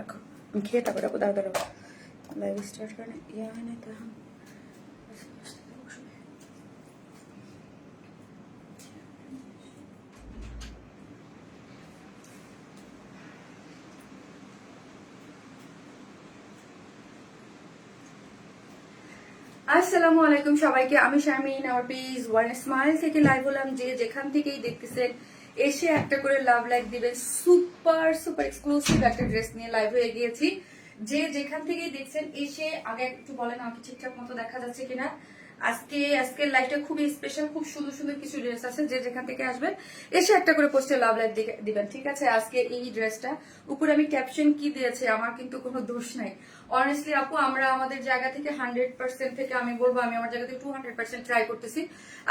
রাখো, আমি খেয়ে তারপর রাখো। দাঁড়া দাঁড়াবো, লাইভ স্টার্ট করে ইয়ে হয় না তো এখন। আসসালামু আলাইকুম সবাইকে, আমি শারমিন আর পেজ ওয়ান স্মাইল থেকে লাইভ হলাম। যে যেখান থেকেই দেখতেছেন এসে একটা করে লাভ লাইক দিবেন। সুপার সুপার এক্সক্লুসিভ একটা ড্রেস নিয়ে লাইভ হয়ে গিয়েছি। যে যেখান থেকেই দেখছেন এসে আগে একটু বলেন আমাকে ঠিকঠাক মতো দেখা যাচ্ছে কিনা। আজকের লাইভটা খুবই স্পেশাল, খুব সুন্দর সুন্দর কিছু ড্রেস আছে। যে যেখান থেকে আসবেন এসে একটা করে পোস্টে লাভ লাইক দিবেন, ঠিক আছে? আজকে এই ড্রেসটা উপরে আমি ক্যাপশন কি দিয়েছি আমার কিন্তু কোনো দোষ নাই। অনেস্টলি আপু, আমরা আমাদের জায়গা থেকে 100% থেকে আমি বলবো, আমি আমার জায়গা থেকে 200% ট্রাই করতেছি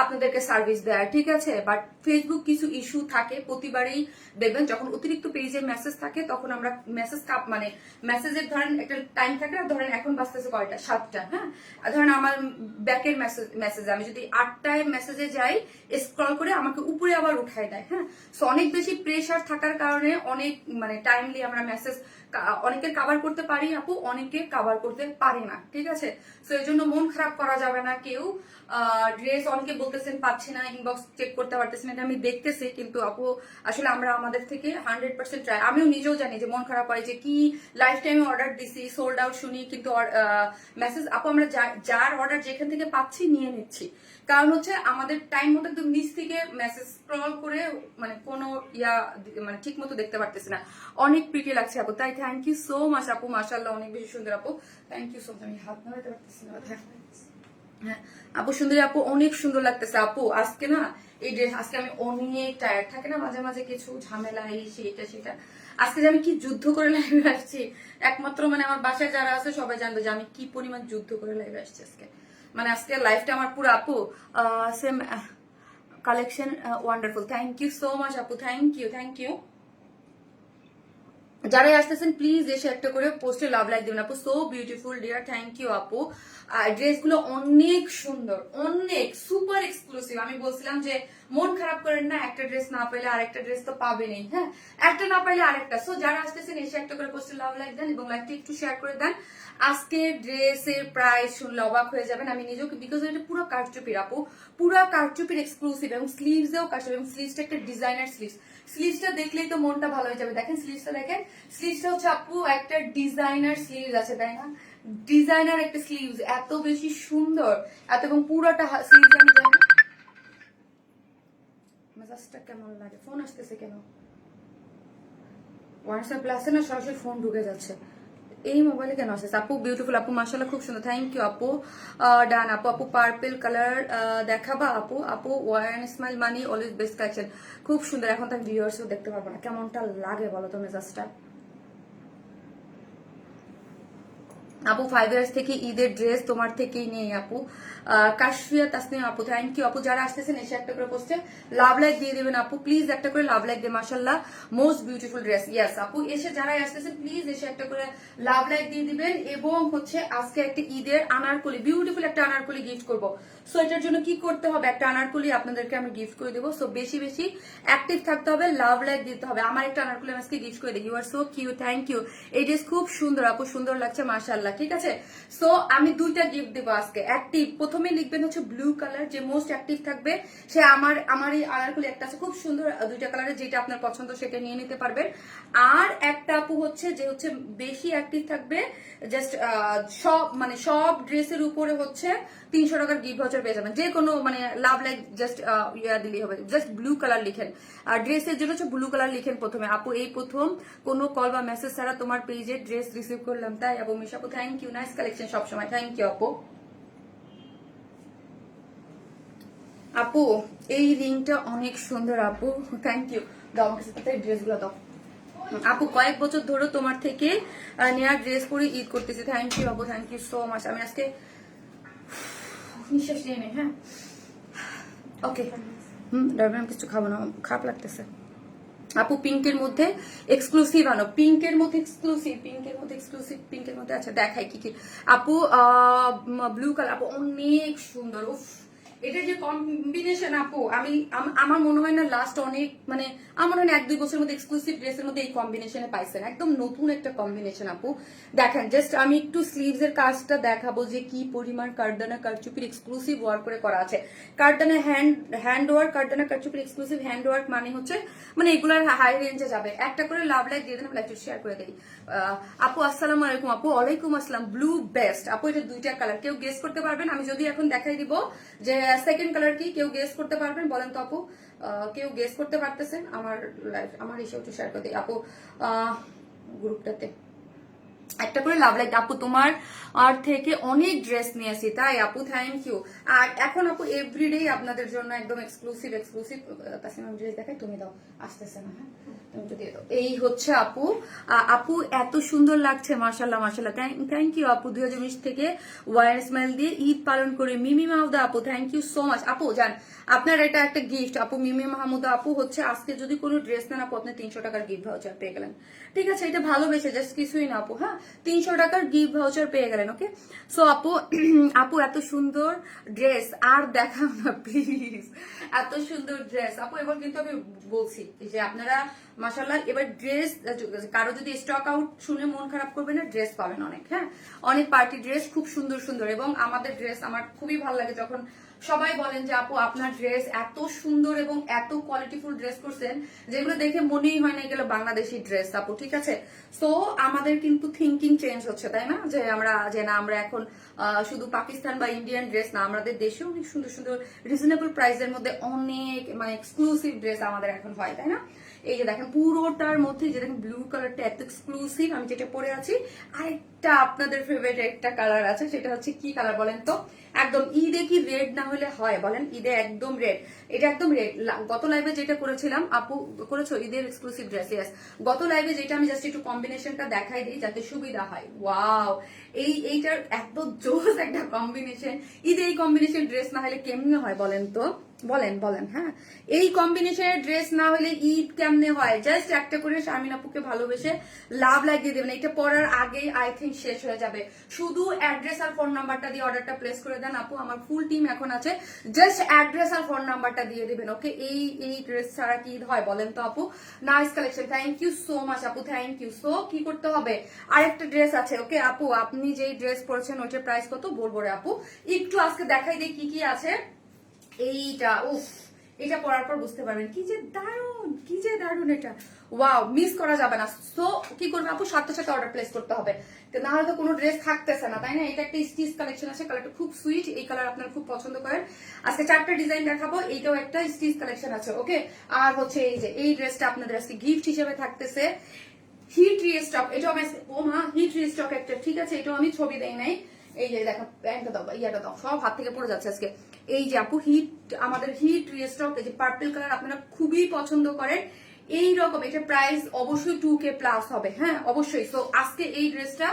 আপনাদেরকে সার্ভিস দেওয়ার, ঠিক আছে? বাট ফেসবুক কিছু ইস্যু থাকে প্রতিবারই। দেখবেন যখন অতিরিক্ত পেজে মেসেজ থাকে তখন আমরা মানে মেসেজের ধরেন একটা টাইম থাকে না, ধরেন এখন বাজতেছে কয়টা, 7টা, হ্যাঁ? ধরেন আমার ব্যাকের মেসেজ আমি যদি 8টায় মেসেজে যাই, স্ক্রল করে আমাকে উপরে আবার উঠায় দেয়, হ্যাঁ? সো অনেক বেশি প্রেশার থাকার কারণে অনেক মানে টাইমলি আমরা মেসেজ অনেকের কাভার করতে পারি আপু, অনেকে কাভার করতে পারি না, ঠিক আছে? তো এই জন্য মন খারাপ করা যাবে না কেউ। ড্রেস অনেকে বলতেছেন পাচ্ছি না, ইনবক্স চেক করতে পারতেছি না, এটা আমি দেখতেছি। কিন্তু আপু আসলে আমরা আমাদের থেকে 100% ট্রাই। আমিও নিজেও জানি যে মন খারাপ হয় যে কি লাইফ টাইমে অর্ডার দিছি, সোল্ড আউট শুনি, কিন্তু মেসেজ আপু আমরা যার অর্ডার যেখান থেকে পাচ্ছি নিয়ে নিচ্ছি। কারণ হচ্ছে আমাদের টাইম মতো একদম নিচ থেকে মেসেজ স্ক্রল করে মানে কোনো মানে ঠিক মতো দেখতে পারতেছি না। অনেক প্রিটি লাগছে আপু, তাই থ্যাংক ইউ সো মাচ আপু, মাশাআল্লাহ অনেক বেশি সুন্দর আপু, থ্যাংক ইউ সো মাচ। আমি হাত নাড়াতে পারতেছি না, হ্যাঁ আপু সুন্দরী আপু, অনেক সুন্দর লাগতেছে আপু। আজকে না এই ড্রেস, আজকে আমি অনেক টায়ার্ড, থাকে না মাঝে মাঝে কিছু ঝামেলা এই সেটা সেটা। আজকে যে আমি কি যুদ্ধ করে লাইভে আসছি, একমাত্র মানে আমার বাসায় যারা আছে সবাই জানবে যে আমি কি পরিমাণ যুদ্ধ করে লাইভে আসছি আজকে। মানে আজকে লাইফটা আমার পুরো আপু same collection wonderful. Thank you so much আপু, থ্যাংক ইউ থ্যাংক ইউ। যারাই আসতেছেন প্লিজ এসে একটা করে পোস্টে লাভ লাইক দিবেন আপু। So beautiful dear, thank you আপু। ড্রেসগুলো অনেক সুন্দর, অনেক সুপার এক্সক্লুসিভ। আমি বলছিলাম যে মন খারাপ করেন না, একটা ড্রেস না পেলে আরেকটা ড্রেস তো পাবেনই, হ্যাঁ? একটা না পাইলে আরেকটা। সো যারা আসতেছেন এসে একটা করে পোস্টে লাভ লাইক দেন এবং লাইকটা একটু শেয়ার করে দেন। আজকে ড্রেসের প্রাইস শুনলে অবাক হয়ে যাবেন। আমি নিজেও, বিকজ এটা পুরো কারচুপির আপু, পুরো কারচুপির এক্সক্লুসিভ এবং স্লিভসেও কারচুপি এবং স্লিভসটা একটা ডিজাইনার স্লিভস। স্লিভসটা দেখলেই তো মনটা ভালো হয়ে যাবে। দেখেন স্লিভসটা, দেখেন স্লিভসটা হচ্ছে আপু একটা ডিজাইনার স্লিভস আছে, তাই না? ডিজাইনার একটা স্লিভস, এত বেশি সুন্দর, এত এবং পুরোটা স্লিভস। আমি জানি মেজাজটা কেমন লাগে, ফোন আসতেছে কেন? হোয়াটসঅ্যাপ প্লাসে না সরাসরি ফোন ঢুকে যাচ্ছে, এই মোবাইলে কেন আসছে? আপু বিউটিফুল আপু, মাশাআল্লাহ খুব সুন্দর, থ্যাংক ইউ আপু। ডান আপু, আপু পার্পল কালার দেখাবা আপু? আপু ওয়ান স্মাইল মানি অলওয়েজ বেস্ট কালেকশন, খুব সুন্দর। এখন তার ভিউয়ার্সও দেখতে পারবো না, কেমনটা লাগে বলো তো মেজাজটা? আপু 5 ইয়ার্স থেকে ঈদের ড্রেস তোমার থেকেই নেই আপু। কাশফিয়া তাসনিম আপু, থ্যাংক ইউ আপু। যারা আসতেছেন এসে একটা করে পোস্টে লাভ লাইক দিয়ে দিবেন আপু, প্লিজ একটা করে লাভ লাইক দিয়ে। মাশাআল্লাহ মোস্ট বিউটিফুল ড্রেস, ইয়েস আপু। এসে যারাই আসতেছেন প্লিজ এসে একটা করে লাভ লাইক দিয়ে দিবেন। এবং হচ্ছে আজকে একটা ঈদের আনারকলি, বিউটিফুল একটা আনারকলি গিফট করব। সো এটার জন্য কি করতে হবে, একটা আনারকলি আপনাদেরকে আমি গিফট করে দেবো। সো বেশি বেশি অ্যাক্টিভ থাকতে হবে, লাভ লাইক দিতে হবে। আমার একটা আনারকলি আজকে গিফট করে দিই। You are so cute, thank you. এই ড্রেস খুব সুন্দর আপু, সুন্দর লাগছে মাশাআল্লাহ, ঠিক আছে? সো আমি দুইটা গিফট দেবো আজকে। অ্যাক্টিভ প্রথমে লিখবেন হচ্ছে ব্লু কালার, যে মোস্ট অ্যাক্টিভ থাকবে সে আমার এই আনারকলি একটা আছে খুব সুন্দর, দুইটা কালারের, যেটা আপনার পছন্দ সেটা নিয়ে নিতে পারবেন। আর একটা আপু হচ্ছে যে হচ্ছে বেশি অ্যাক্টিভ থাকবে, জাস্ট সব ড্রেসের উপরে হচ্ছে 300 টাকার গিফট ভাউচার পেয়ে যাবেন। যে কোনো মানে লাভ লাইক জাস্ট দিলেই হবে, জাস্ট ব্লু কালার লিখেন। আর ড্রেসের জন্য হচ্ছে ব্লু কালার লিখেন প্রথমে। আপু এই প্রথম কোনো কল বা মেসেজ ছাড়া তোমার পেজে ড্রেস রিসিভ করলাম, তাই আপু। মিশা আপু থ্যাংক ইউ, নাইস কালেকশন সবসময়, থ্যাংক ইউ আপু। আপু এই রিংটা অনেক সুন্দর আপু, থ্যাংক ইউ। দাও আমার কাছে ড্রেসগুলো দাও আপু। কয়েক বছর ধরে তোমার থেকে নেওয়া ড্রেস পরে ঈদ করতেছি, থ্যাংক ইউ আপু, থ্যাংক ইউ সো মাচ। আমি আজকে নিঃশ্বাস নিয়ে নেই, হ্যাঁ? ওকে, আমি কিছু খাবো না, খারাপ লাগতেছে। আপু পিঙ্কের মধ্যে এক্সক্লুসিভ আনো, পিঙ্কের মধ্যে এক্সক্লুসিভ, পিঙ্কের মধ্যে এক্সক্লুসিভ, পিঙ্কের মধ্যে আচ্ছা দেখাই কি কি। আপু ব্লু কালার আপু অনেক সুন্দর, উফ এটা যে কম্বিনেশন আপু আমার মনে হয় না লাস্ট অনেক মানে আমার মনে হয় 1-2 বছরের মধ্যে এক্সক্লুসিভ ড্রেসের মধ্যে এই কম্বিনেশনে পাইছেন, একদম নতুন একটা কম্বিনেশন আপু। দেখেন জাস্ট আমি একটু স্লিভস এর কাজটা দেখাবো যে কি পরিমাণ কার্দানা কারচুপির এক্সক্লুসিভ ওয়ার্ক করে করা আছে। কার্দানা হ্যান্ড ওয়ার্ক, কার্দানা কারচুপির এক্সক্লুসিভ হ্যান্ড ওয়ার্ক মানে হচ্ছে মানে এগুলার হাই রেঞ্জে যাবে। একটা করে লাভ লাইক দিয়ে দেন, লাইক শেয়ার করে দেই। আপু আসসালামু আলাইকুম। আপু ওয়ালাইকুম আসসালাম। ব্লু বেস্ট আপু, এটা দুইটা কালার, কেউ গেস করতে পারবেন? আমি যদি এখন দেখাই দিব যে সেকেন্ড কালার কি, কেউ গেস করতে পারবেন বলেন তো আপু? কেউ গেস করতে পারতেছেন? আমার এসে একটু শেয়ার করে দিই আপু গ্রুপটাতে। একটা করে লাভ লাইক আপু, তোমার আর থেকে অনেক ড্রেস নিয়েছি তাই আপু, থ্যাংক ইউ। আর এখন আপু এভরিডে আপনাদের জন্য একদম এক্সক্লুসিভ তাসিমা ড্রেস দেখাই, তুমি দাও, আসতেছে না, হ্যাঁ তুমি তো দিয়ে দাও। এই হচ্ছে আপু, আপু এত সুন্দর লাগছে, মাশাল্লাহ মাশাল্লাহ, থ্যাংক ইউ আপু। 2019 থেকে ওয়ার স্মাইল দিয়ে ঈদ পালন করে মিমি মাহমুদা আপু, থ্যাংক ইউ সো মাচ আপু। জান আপনার এটা একটা গিফট আপু। মিমি মাহমুদা আপু হচ্ছে আজকে যদি কোনো ড্রেস নেন আপু, আপনি 300 টাকার গিফট ভাউচার পেয়ে গেলেন, ঠিক আছে? এটা ভালোবেসে জাস্ট কিছুই না আপু, হ্যাঁ 300 টাকার গিফট ভাউচার পেয়ে গেলেন, ওকে? সো আপু আপু এত সুন্দর ড্রেস আর দেখাও না প্লিজ, এত সুন্দর ড্রেস আপু। এবার কিন্তু আমি বলছি যে আপনারা মাশাআল্লাহ এবার ড্রেস, কারো যদি স্টক আউট শুনে মন খারাপ করবে না, ড্রেস পাবেন অনেক, হ্যাঁ অনেক পার্টি ড্রেস খুব সুন্দর সুন্দর। এবং আমাদের ড্রেস আমার খুবই ভালো লাগে যখন সবাই বলেন যে আপু আপনার ড্রেস এত সুন্দর এবং এত কোয়ালিটিফুল ড্রেস করছেন যেগুলো দেখে মনেই হয় না এগুলো বাংলাদেশি ড্রেস আপু, ঠিক আছে? সো আমাদের কিন্তু থিঙ্কিং চেঞ্জ হচ্ছে, তাই না? যে আমরা এখন শুধু পাকিস্তান বা ইন্ডিয়ান ড্রেস না, আমাদের দেশে অনেক সুন্দর সুন্দর রিজনেবল প্রাইসের মধ্যে অনেক মানে এক্সক্লুসিভ ড্রেস আমাদের এখন হয়, তাই না? এই যে দেখেন পুরোটার মধ্যে যে দেখেন ব্লু কালারটা এত এক্সক্লুসিভ, আমি যেটা পরে আছি। আরেকটা আপনাদের ফেভারিট একটা কালার আছে, সেটা হচ্ছে কি কালার বলেন তো? একদম ঈদে কি রেড না হলে হয় বলেন? ঈদে একদম রেড, এটা একদম রেড। গত লাইভে যেটা করেছিলাম আপু, করেছো ঈদের এক্সক্লুসিভ ড্রেস? ইয়েস, গত লাইভে যেটা আমি জাস্ট একটু কম্বিনেশনটা দেখাই দিই যাতে সুবিধা হয়। ওয়াও, এইটার এত জোস একটা কম্বিনেশন। ঈদে এই কম্বিনেশন ড্রেস না হলে কেমনে হয় বলেন তো? বলেন হ্যাঁ, এই কম্বিনেশনের ড্রেস না হলে ঈদ কেমনে হয়? জাস্ট একটা করে শারমিন আপুকে ভালোবেসে লাভ লাগিয়ে দেবেন, এটা পরার আগেই আই থিঙ্ক শেষ হয়ে যাবে। শুধু অ্যাড্রেস আর ফোন নাম্বারটা দিয়ে অর্ডারটা প্লেস করে দেন আপু, আমার ফুল টিম এখন আছে, জাস্ট অ্যাড্রেস আর ফোন নাম্বারটা দিয়ে দিবেন, ওকে? এই ড্রেস ছাড়া কি ঈদ হয় বলেন তো আপু? Nice collection, thank you so much আপু, থ্যাংক ইউ। সো কি করতে হবে? আরেকটা ড্রেস আছে, ওকে আপু? আপনি যেই ড্রেস পরেছেন ওইটার প্রাইস কত বলবো রে আপু? একটু আজকে দেখাই দিই কি কি আছে। এইটা উফ, এটা পরার পর বুঝতে পারবেন কি যে দারুণ এটা। ওয়াও, মিস করা যাবে না। সো কি করবে আপু? সাথে সাথে অর্ডার প্লেস করতে হবে, না হলে তো কোনো ড্রেস থাকতেছে না, তাই না? এটা একটা স্টিচ কালেকশন আছে, কালারটা খুব সুইট, এই কালার আপনারা খুব পছন্দ করেন। আজকে 4টা ডিজাইন দেখাবো, এইটাও একটা স্টিচ কালেকশন আছে, ওকে? আর হচ্ছে এই যে এই ড্রেসটা আপনাদের আজকে গিফট হিসেবে থাকতেছে, হিট রিস্টক। এটাও আমি ও মা, হিট রিস্টক একটা, ঠিক আছে? এটাও আমি ছবি দেই নাই। এই যে দেখো প্যান্টটা দাও, ইয়াটা দাও, সব হাত থেকে পড়ে যাচ্ছে আজকে। এই যে আপু আমাদের হিট রিস্টক, এই যে পার্পল কালার আপনারা খুবই পছন্দ করেন এইরকম। এটা প্রাইস অবশ্যই 2K প্লাস হবে, হ্যাঁ অবশ্যই। সো আজকে এই ড্রেসটা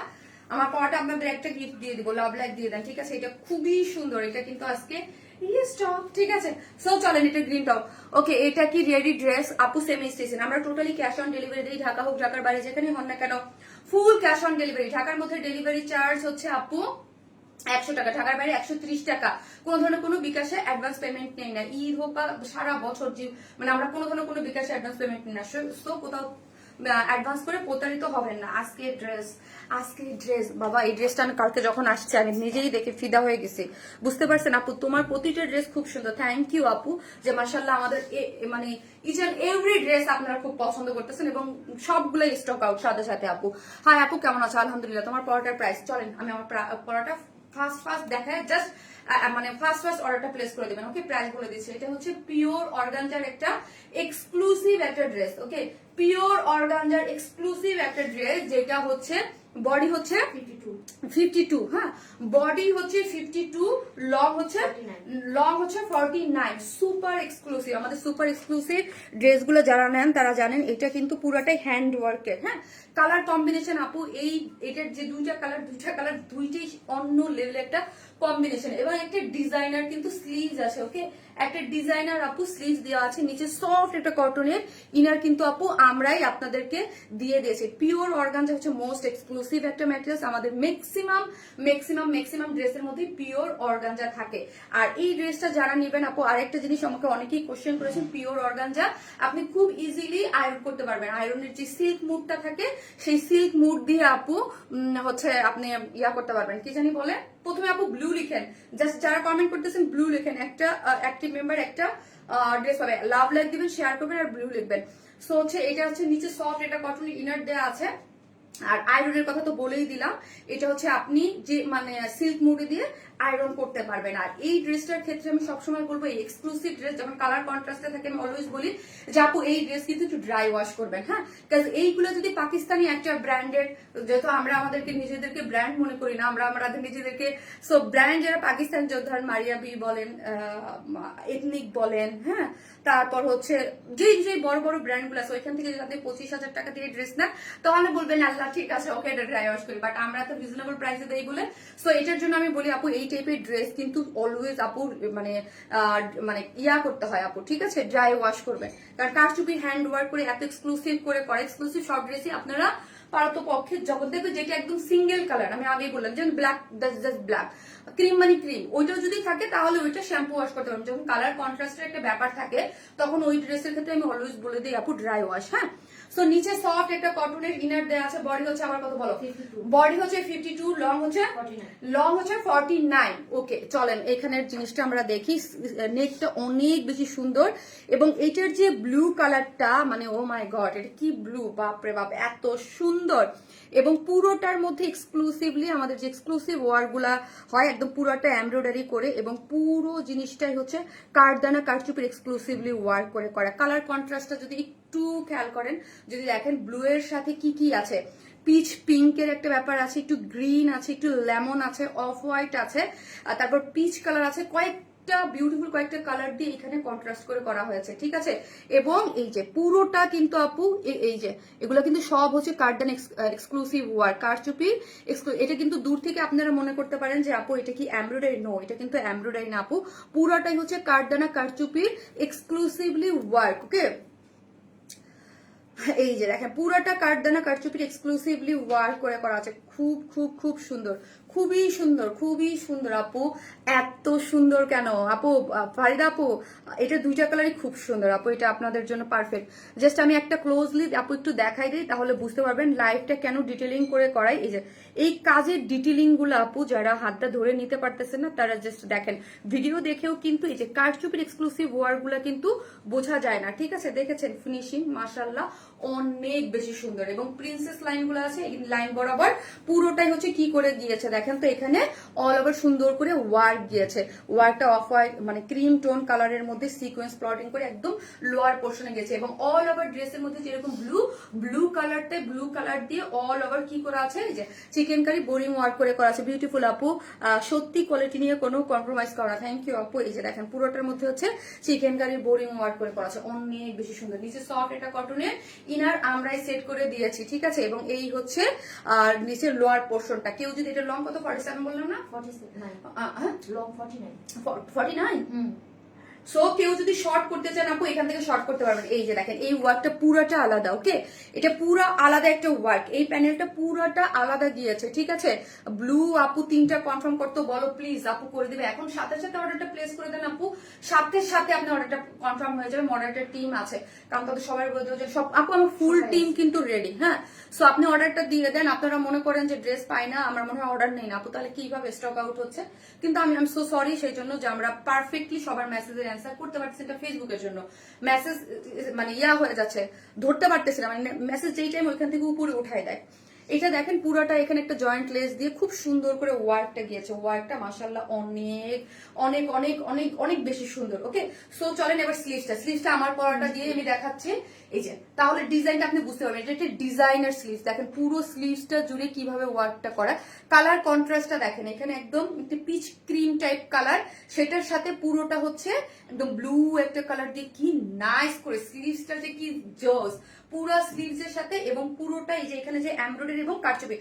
আমার পরাটা আপনাদের একটা গিফট দিয়ে দিব, লাভ লাইক দিয়ে দেন, ঠিক আছে? এটা খুবই সুন্দর, এটা কিন্তু আজকে স্টক, ঠিক আছে? সো চলেন এটা গ্রিন টপ, ওকে? এটা কি রেডি ড্রেস আপু? সেমি স্টেশন, আমরা টোটালি ক্যাশ অন ডেলিভারি দিই, ঢাকা হোক ঢাকার বাইরে যেখানে হন না কেন ফুল ক্যাশ অন ডেলিভারি। ঢাকার মধ্যে ডেলিভারি চার্জ হচ্ছে আপু 100 টাকা, ঢাকার বাইরে 130 টাকা। কোনো ধরনের কোনো বিকাশে অ্যাডভান্স পেমেন্ট নেই না, ঈদ হোক বা সারা বছর মানে আমরা কোনো ধরনের কোনো বিকাশে অ্যাডভান্স পেমেন্ট নেই না। সো কোথাও অ্যাডভান্স করে প্রতারিত হবেন না। আজকে ড্রেস বাবা, এই ড্রেসটা আমি কালকে যখন আসছে আমি নিজেই দেখে ফিদা হয়ে গেছি, বুঝতে পারছেন আপু? তোমার প্রতিটা ড্রেস খুব সুন্দর, থ্যাংক ইউ আপু। যে মাশাআল্লাহ আমাদের মানে ইচ এন্ড এভরি ড্রেস আপনারা খুব পছন্দ করতেছেন এবং সবগুলো স্টক আউট সাথে সাথে আপু। হাই আপু, কেমন আছো? আলহামদুলিল্লাহ। তোমার পরাটার প্রাইস, চলেন আমি আমার পরাটা ফার্স্ট দেখায়, জাস্ট মানে ফার্স্ট অর্ডারটা প্লেস করে দিবেন, ওকে? প্রাইস বলে দিচ্ছি, এটা হচ্ছে পিওর অর্গানজার একটা এক্সক্লুসিভ একটা ড্রেস, ওকে? পিওর অর্গানজার এক্সক্লুসিভ একটা ড্রেস, যেটা হচ্ছে বডি হচ্ছে 52, হ্যাঁ বডি হচ্ছে 52, লং হচ্ছে 49। সুপার এক্সক্লুসিভ, আমাদের সুপার এক্সক্লুসিভ ড্রেসগুলো যারা নেন তারা জানেন এটা কিন্তু পুরাটাই হ্যান্ড ওয়ার্কের, হ্যাঁ? কালার কম্বিনেশন আপু, এটার যে দুইটা কালার দুইটাই অন্য লেভেল একটা কম্বিনেশন। এবং একটা ডিজাইনার কিন্তু স্লিভস আছে, ওকে? একটা ডিজাইনার আপু স্লিভস দেওয়া আছে, নিচে সফট একটা কটনের ইনার কিন্তু আপু আমরাই আপনাদেরকে দিয়ে দিয়েছি। পিওর অর্গানজা হচ্ছে মোস্ট এক্সক্লুসিভ এক্সক্লুসিভ একটা ম্যাটেরিয়ালস। আমাদের ম্যাক্সিমাম ড্রেসের মধ্যে পিওর অর্গানজা থাকে। আর এই ড্রেসটা যারা নেবেন আপু, আরেকটা জিনিস আমাকে অনেকেই কোশ্চেন করেছেন, পিওর অর্গানজা আপনি খুব ইজিলি আয়রন করতে পারবেন। আয়রনের যে সিল্ক মুডটা থাকে সেই সিল্ক মুড দিয়ে আপু হচ্ছে আপনি করতে পারবেন। কি জানি বলে, প্রথমে আপু ব্লু লিখেন, জাস্ট যারা কমেন্ট করতেছেন ব্লু লিখেন, একটা অ্যাক্টিভ মেম্বার একটা ড্রেস পাবে, লাভ লাইক দিবেন, শেয়ার করবেন আর ব্লু লিখবেন। সো হচ্ছে এটা হচ্ছে নিচে সফট, এটা কটন ইনার দেওয়া আছে। আর আয়রনের কথা তো বলেই দিলাম, এটা হচ্ছে আপনি যে মানে সিল্ক মুডে দিয়ে আয়রন করতে পারবেন। আর এই ড্রেসটার ক্ষেত্রে আমি সবসময় বলবো, এই এক্সক্লুসিভ ড্রেস যখন কালার কন্ট্রাস্টে থাকে, আমি অলওয়েজ বলি যে আপু এই ড্রেস কিন্তু একটু ড্রাই ওয়াশ করবেন, হ্যাঁ। কারণ এইগুলো যদি পাকিস্তানি একটা ব্র্যান্ডেড, যেহেতু আমরা আমাদেরকে নিজেদেরকে ব্র্যান্ড মনে করি না, আমরা আমাদের নিজেদেরকে সো ব্র্যান্ড যারা পাকিস্তান যোদ্ধার, মারিয়া বি বলেন, এথনিক বলেন, হ্যাঁ, তারপর হচ্ছে যে বড় বড় ব্র্যান্ড গুলো আছে, ওইখান থেকে যদি আপনি 25,000 টাকা দিয়ে ড্রেস নেন, তাহলে বলবেন আল্লাহ ঠিক আছে ওকে এটা ড্রাই ওয়াশ করি, বাট আমরা তো রিজনেবল প্রাইসে দেই বলে। সো এটার জন্য আমি বলি আপু এই টাইপের ড্রেস কিন্তু অলওয়েজ আপু মানে করতে হয় আপু, ঠিক আছে, ড্রাই ওয়াশ করবেন। কারণ কারচুপি হ্যান্ড ওয়ার্ক করে এত এক্সক্লুসিভ করে এক্সক্লুসিভ সব ড্রেসই আপনারা পারত পক্ষে যখন দেখবে যেটা একদম সিঙ্গেল কালার, আমি আগেই বললাম যেমন ব্ল্যাক, জাস্ট ব্ল্যাক, ক্রিম মানে ক্রিম, ওইটাও যদি থাকে তাহলে ওইটা শ্যাম্পু ওয়াশ করতে পারবেন। যখন কালার কন্ট্রাস্টের একটা ব্যাপার থাকে তখন ওই ড্রেসের ক্ষেত্রে আমি অলওয়েজ বলে দিই আপু ড্রাই ওয়াশ, হ্যাঁ। সো নিচে সফট একটা কটনের ইনার দেওয়া আছে, বডি হচ্ছে আবার কত বলো, বডি হচ্ছে 52, লং হচ্ছে 49। ওকে, চলেন এখানের জিনিসটা আমরা দেখি। নেকটা অনেক বেশি সুন্দর এবং এটার যে ব্লু কালারটা, মানে ও মাই গড, এটা কি ব্লু, বাপরে বাপ এত সুন্দর। এবং পুরোটার মধ্যে এক্সক্লুসিভলি আমাদের যে এক্সক্লুসিভ ওয়ার গুলা হয় একদম পুরোটা এমব্রয়ডারি করে, এবং পুরো জিনিসটাই হচ্ছে কারদানা কারচুপির এক্সক্লুসিভলি ওয়ার্ক করে করা। কালার কন্ট্রাস্টটা যদি একটু খেয়াল করেন, যদি দেখেন ব্লু এর সাথে কি কি আছে, পিচ পিঙ্কের একটা ব্যাপার আছে, একটু গ্রিন আছে, একটু লেমন আছে, অফ হোয়াইট আছে, আর তারপর পিচ কালার আছে, কয়েকটা বিউটিফুল কয়েকটা কালার দিয়ে এখানে কন্ট্রাস্ট করে করা হয়েছে, ঠিক আছে। এবং এই যে পুরোটা কিন্তু আপু এই যে এগুলো কিন্তু সব হচ্ছে কারদান এক্সক্লুসিভ ওয়ার্ক, কারচুপি। এটা কিন্তু দূর থেকে আপনারা মনে করতে পারেন যে আপু এটা কি এমব্রয়ডারি, নো, এটা কিন্তু এমব্রয়ডারি না আপু, পুরোটাই হচ্ছে কারদানা কারচুপির এক্সক্লুসিভলি ওয়ার্ক, ওকে। এই যে দেখেন পুরাটা কারদানা কারচুপির এক্সক্লুসিভলি ওয়ার্ক করে করা আছে, খুব খুব খুব সুন্দর, খুবই সুন্দর আপু। এত সুন্দর কেন আপু, ফারিদা আপু, এটা দুইটা কালারই খুব সুন্দর আপু, এটা আপনাদের জন্য পারফেক্ট। জাস্ট আমি একটা ক্লোজলি আপু একটু দেখাই দিই, তাহলে বুঝতে পারবেন লাইভটা কেন ডিটেলিং করে করাই। এই যে এই কাজের ডিটেলিং গুলো আপু যারা হাতটা ধরে নিতে পারতেছেন না, তারা জাস্ট দেখেন, ভিডিও দেখেও কিন্তু এই যে কারচুপির এক্সক্লুসিভ ওয়ার্ক গুলা কিন্তু বোঝা যায় না, ঠিক আছে। দেখেছেন ফিনিশিং মাশাআল্লাহ অনেক বেশি সুন্দর। এবং প্রিন্সেস লাইন গুলো আছে, এই লাইন বরাবর পুরোটাই হচ্ছে কি করে গিয়েছে দেখেন তো, এখানে অল ওভার সুন্দর করে ওয়ার্ক গিয়েছে। ওয়ার্কটা অফ হোয়াইট মানে ক্রিম টোন কালারের মধ্যে সিকোয়েন্স প্লটিং করে একদম লোয়ার পোর্শনে গেছে। এবং অল ওভার ড্রেসের মধ্যে যেরকম ব্লু কালারটাই ব্লু কালার দিয়ে অল ওভার কি করা আছে, এই যে চিকেন কারি বোরিং ওয়ার্ক করে করা আছে। বিউটিফুল আপু, সত্যি কোয়ালিটি নিয়ে কোনো কম্প্রোমাইজ করা, থ্যাংক ইউ আপু। এই যে দেখেন পুরোটার মধ্যে হচ্ছে চিকেন কারি বোরিং ওয়ার্ক করে করা আছে, অনেক বেশি সুন্দর। নিচে সফট এটা কটনের ইনার আমরাই সেট করে দিয়েছি, ঠিক আছে। এবং এই হচ্ছে আর নিচের লোয়ার পোর্শনটা, কেউ যদি এটা লং কত 47 বললাম না, 49। সো কেউ যদি শর্ট করতে চান আপু এখান থেকে শর্ট করতে পারবেন। এই যে দেখেন এই ওয়ার্কটা পুরাটা আলাদা, ওকে, এটা পুরো আলাদা একটা ওয়ার্ক, এই প্যানেলটা পুরাটা আলাদা গিয়েছে, ঠিক আছে। ব্লু আপু 3টা কনফার্ম করতে বলো প্লিজ, আপু করে দিবে এখন, সাথে সাথে অর্ডারটা প্লেস করে দেন আপু, সাথে সাথে আপনার অর্ডারটা কনফার্ম হয়ে যাবে। মডারেটর টিম আছে, কারণ তাদের সবাই বলে দেবে সব আপু আমার ফুল টিম কিন্তু রেডি, হ্যাঁ। সো আপনি অর্ডারটা দিয়ে দেন। আপনারা মনে করেন যে ড্রেস পাই না, আমার মনে হয় অর্ডার নেই না আপু, তাহলে কিভাবে স্টক আউট হচ্ছে। কিন্তু আমি সো সরি সেই জন্য যে আমরা পারফেক্টলি সবার মেসেজের অ্যান্সার করতে পারছি, এটা ফেসবুকের জন্য মেসেজ মানে হয়ে যাচ্ছে, ধরতে পারতেছি না, মানে মেসেজ যেই টাইম ওইখান থেকে উপরে উঠাই দেয়। এটা দেখেন পুরাটা এখানে একটা জয়েন্ট লেস দিয়ে খুব সুন্দর করে ওয়ার্কটা গিয়েছে, ওয়ার্কটা মাশাআল্লাহ অনেক অনেক অনেক অনেক অনেক বেশি সুন্দর, ওকে। সো চলেন এবার স্লিভসটা আমার পরাটা দিয়ে আমি দেখাচ্ছি। এই যে তাহলে ডিজাইনটা আপনি বুঝতে পারবেন, এটা একটা ডিজাইনার স্লিভস, দেখেন পুরো স্লিভসটা জুড়ে কিভাবে ওয়ার্কটা করা। কালার কন্ট্রাস্টটা দেখেন, এখানে একদম একটা পিচ ক্রিম টাইপ কালার, সেটার সাথে পুরোটা হচ্ছে একদম ব্লু একটা কালার দিয়ে কি নাইস করে স্লিভসটা যে কি জোস, পুরো স্লিভস এর সাথে। এবং পুরোটা এই যে এখানে যে এমব্রয়ডারি এবং কারচুপি,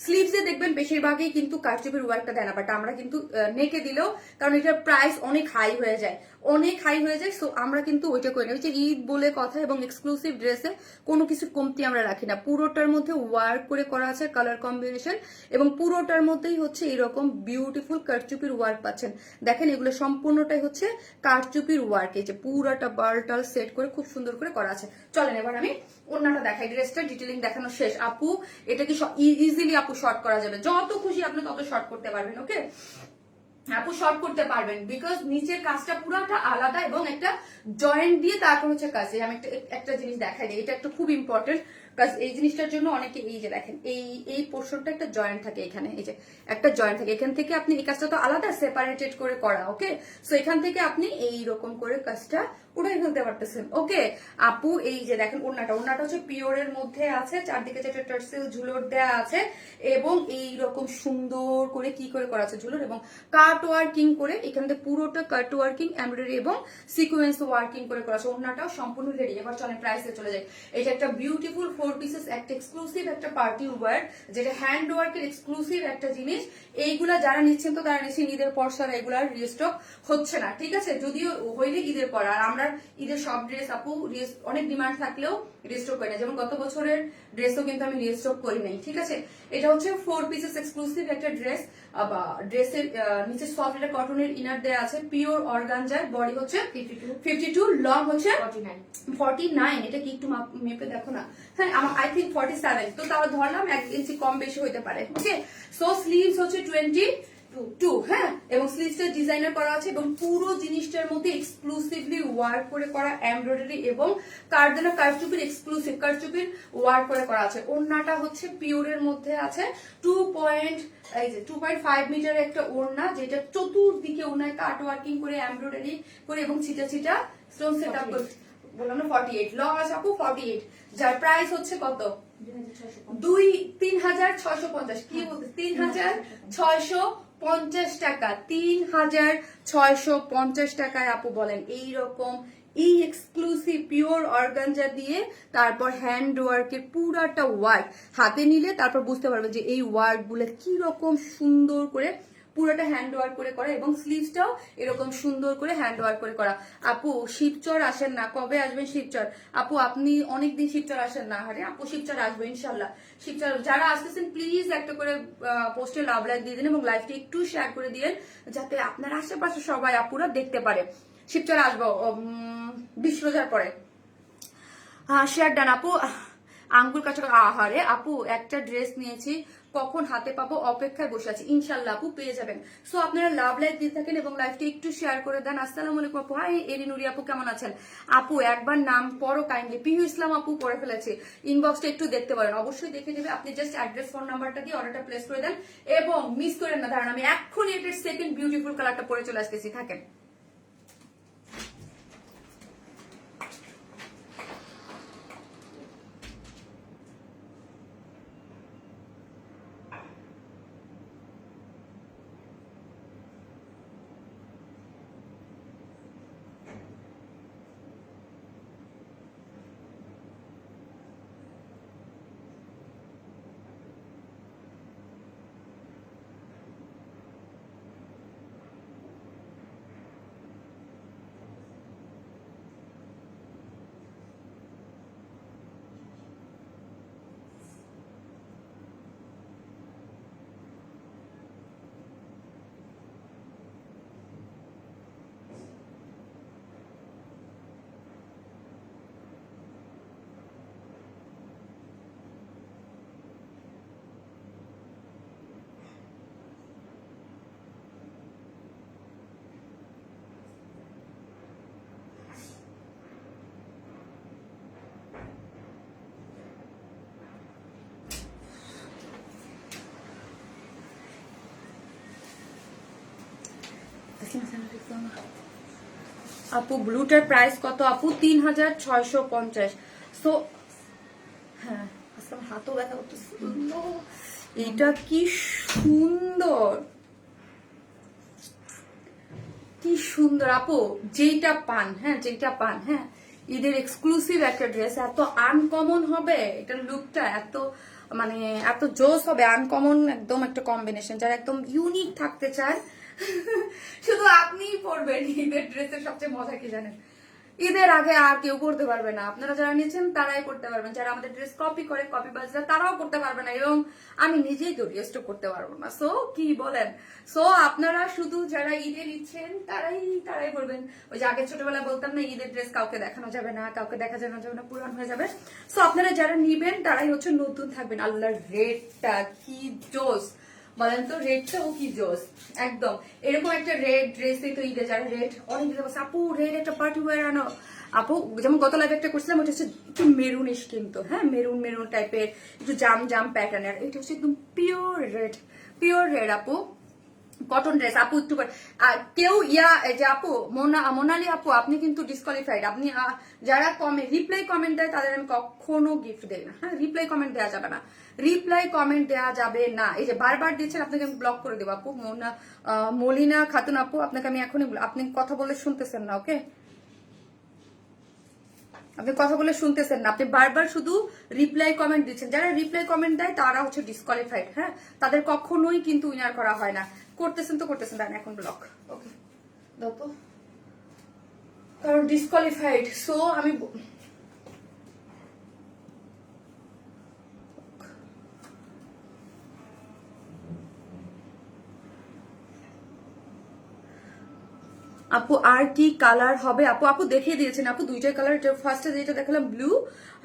স্লিভসে দেখবেন বেশিরভাগই কিন্তু কারচুপির ওয়ার্কটা দেয় না, বাট আমরা কিন্তু নেকে দিলেও, কারণ এটার প্রাইস অনেক হাই হয়ে যায়, অনেক হাই হয়ে যায়। সো আমরা কিন্তু ওইটা করি না, ওই যে ঈদ বলে কথা, এবং এক্সক্লুসিভ ড্রেসে কোনো কিছু কমতি আমরা রাখি না। পুরোটার মধ্যে ওয়ার্ক করে করা আছে, কালার কম্বিনেশন, এবং পুরোটার মধ্যেই হচ্ছে এরকম বিউটিফুল কারচুপির ওয়ার্ক পাচ্ছেন। দেখেন এগুলো সম্পূর্ণটাই হচ্ছে কারচুপির ওয়ার্ক, এই যে পুরাটা বার্টাল সেট করে খুব সুন্দর করে করা আছে। চলেন এবার আমি ওড়নাটা দেখাই। ড্রেসটা ডিটেলিং দেখানো শেষ। আপু এটা কি ইজিলি আপু শর্ট করা যাবে, যত খুশি আপনি তত শর্ট করতে পারবেন। ওকে আপু শর্ট করতে পারবেন, বিকজ নিচের কাজটা পুরাটা আলাদা এবং একটা জয়েন্ট দিয়ে তারপর হচ্ছে কাজ। আমি একটা জিনিস দেখাই দিই, এটা একটা খুব ইম্পর্টেন্ট কাজ। এই জিনিসটার জন্য অনেকে এই যে দেখেন এই পোর্শনটা একটা জয়েন্ট থাকে, এখানে এই যে একটা জয়েন্ট থাকে, এখান থেকে আপনি এই কাজটা তো আলাদা সেপারেটেড করে করা। ওকে সো এখান থেকে আপনি এই রকম করে কাজটা উড়াই ফেলতে পারতেছেন। ওকে আপু এই যে দেখেন ওড়নাটা হচ্ছে পিওরের মধ্যে আছে, চারদিকে যেটা টার্সেল ঝুলর দেয়া আছে, এবং এই রকম সুন্দর করে কি করে করা আছে ঝুলর, এবং কাট ওয়ার্কিং করে এখান থেকে পুরোটা কাট ওয়ার্কিং, এমব্রয়ডারি এবং সিকোয়েন্স ওয়ার্কিং করে করা আছে। ওড়নাটাও সম্পূর্ণ রেডি। এবার চলেন প্রাইসে চলে যায়। এটা একটা বিউটিফুল 4 পিসেস, একটা এক্সক্লুসিভ একটা পার্টি ওয়্যার, যেটা হ্যান্ড ওয়ার্কের এক্সক্লুসিভ একটা জিনিস। এইগুলা যারা নিচ্ছেন তো তারা নিচ্ছেন ঈদের পর, সারা এগুলা রিস্টক হচ্ছে না, ঠিক আছে, যদিও হইলে ঈদের পর। আর আমরা ঈদের সব ড্রেস আপু অনেক ডিমান্ড থাকলেও রিস্টক করি না, যেমন গত বছরের ড্রেসও কিন্তু আমি রিস্টক করি নাই, ঠিক আছে। এটা হচ্ছে 4 পিসেস এক্সক্লুসিভ একটা ড্রেস, ড্রেসের নিচে সফট একটা কটনের ইনার দেয়া আছে, পিওর অর্গানজার, বডি হচ্ছে 52, লং হচ্ছে 49। এটা কি একটু মেপে দেখো না, হ্যাঁ আমার আই থিঙ্ক 47, তো তাও ধরলাম 1 ইঞ্চি কম বেশি হতে পারে। ওকে সো স্লিভস হচ্ছে 22, হ্যাঁ, এবং স্লিভসের ডিজাইনার করা আছে, এবং পুরো জিনিসটার মধ্যে এক্সক্লুসিভলি ওয়ার্ক করে করা এমব্রয়ডারি এবং কারদানা কারচুপির এক্সক্লুসিভ কারচুপির ওয়ার্ক করে করা আছে। ওড়নাটা হচ্ছে পিওরের মধ্যে আছে, 2.5 মিটার একটা ওড়না, যেটা চতুর্দিকে ওড়নায় কাট ওয়ার্কিং করে এমব্রয়ডারি করে এবং ছিটা ছিটা স্টোন সেট আপ করে, বললাম না 48, লং আছে আপু 48, যার প্রাইস হচ্ছে কত 3650, কি বলতে 3650 টাকা, 3650 টাকায় আপু বলেন এইরকম এই এক্সক্লুসিভ পিওর অর্গানজা দিয়ে, তারপর হ্যান্ড ওয়ার্কের পুরাটা ওয়ার্ক হাতে নিলে তারপর বুঝতে পারবে যে এই ওয়ার্ক গুলো কি রকম সুন্দর করে পুরোটা হ্যান্ড ওয়ার্ক করে করা, এবং স্লিভসটাও এরকম সুন্দর করে হ্যান্ড ওয়ার্ক করে করা। আপু শিবচর আসেন না, কবে আসবেন শিবচর? আপু আপনি অনেকদিন শিবচর আসেন না। আরে আপু শিবচর আসবো ইনশাল্লাহ। শিবচর যারা আসতেছেন প্লিজ একটা করে পোস্টে লাভ লাইক দিয়ে দিন এবং লাইভটা একটু শেয়ার করে দিন, যাতে আপনার আশেপাশে সবাই আপুরা দেখতে পারে। শিবচর আসবো 20 রোজার পরে। হ্যাঁ শেয়ার ডান আপু। আঙ্গুল কাছে আহারে আপু একটা ড্রেস নিয়েছি, কখন হাতে পাবো, অপেক্ষায় বসে আছি। ইনশাল্লাহ আপু পেয়ে যাবেন। সো আপনারা লাভ লাইক দিয়ে থাকেন এবং লাইভটা একটু শেয়ার করে দেন। আসসালামু আলাইকুম আপু। হাই এরিনুরি আপু, কেমন আছেন আপু? একবার নাম পড়ো কাইন্ডলি। পিহু ইসলাম আপু পড়ে ফেলেছে, ইনবক্সটা একটু দেখতে পারেন, অবশ্যই দেখে নেবে। আপনি জাস্ট অ্যাড্রেস ফোন নাম্বারটা দিয়ে অর্ডারটা প্লেস করে দেন এবং মিস করেন না। দাঁড়ান আমি এক্ষুনি এটার সেকেন্ড বিউটিফুল কালারটা পরে চলে আসতেছি, থাকেন। আপু ব্লুটার প্রাইস কত আপু? 3650। সো হ্যাঁ আজকে হাতও ব্যথা করতেছে। এটা কি সুন্দর, কি সুন্দর আপু। যেটা পান, হ্যাঁ যেটা পান, হ্যাঁ ঈদের এক্সক্লুসিভ একটা ড্রেস, এত আনকমন হবে এটার লুকটা, এত মানে এত জোস হবে, আনকমন একদম একটা কম্বিনেশন। যারা একদম ইউনিক থাকতে চায় শুধু আপনিই পরবেন। ঈদের ড্রেসের সবচেয়ে মজা কি জানেন, ঈদের আগে আর কেউ করতে পারবে না। আপনারা যারা নিয়েছেন তারাই করতে পারবেন, যারা আমাদের ড্রেস কপি করে কপি বাজরা তারাও করতে পারবে না, এবং আমি নিজেই তো রিয়েস্ট করতে পারবো না। সো কি বলেন, সো আপনারা শুধু যারা ঈদে নিচ্ছেন তারাই করবেন। ওই যে আগে ছোটবেলায় বলতাম না, ঈদের ড্রেস কাউকে দেখানো যাবে না, কাউকে দেখা যাবে না, পুরান হয়ে যাবে। সো আপনারা যারা নিবেন তারাই হচ্ছে নতুন থাকবেন। আল্লাহর রেডটা কি জোস বলেন তো, রেডটাও কি জোস একদম। এরকম একটা রেড ড্রেসে তো ঈদে যারা রেড অনেক দিতে বলছে আপু রেড একটা পার্টি ওয়ার আনো। আপু যেমন গত লাইভে একটা করছিলাম, ওটা হচ্ছে একটু মেরুনিশ কিন্তু, হ্যাঁ মেরুন টাইপের একটু জাম প্যাটার্নের। এটা হচ্ছে একদম পিওর রেড আপু, কটন ড্রেস আপু। একটু কেউ যে আপু মোনালি আপু, আপনি কিন্তু ডিসকোয়ালিফাইড। আপনি যারা রিপ্লাই কমেন্ট দেয় তাদের আমি কখনো গিফট দেই না। হ্যাঁ, রিপ্লাই কমেন্ট দেওয়া যাবে না, এই যে বারবার দিচ্ছেন, আপনাকে আমি ব্লক করে দেবো আপু। মলিনা খাতুন আপু, আপনাকে আমি এখনই, আপনি কথা বলে শুনতেছেন না, ওকে? আপনি কথা বলে শুনতেছেন না, আপনি বারবার শুধু রিপ্লাই কমেন্ট দিচ্ছেন। যারা রিপ্লাই কমেন্ট দেয় তারা হচ্ছে ডিসকোয়ালিফাইড। হ্যাঁ, তাদের কখনোই কিন্তু উইনার করা হয় না। করতেছেন, দেন এখন ব্লক, ওকে দাও তো, কারণ ডিসকোয়ালিফাইড। সো আমি আপু আর কি কালার হবে? আপু দেখিয়ে দিয়েছেন আপু, দুইটাই কালার। এটা ফার্স্টে যেটা দেখালাম ব্লু,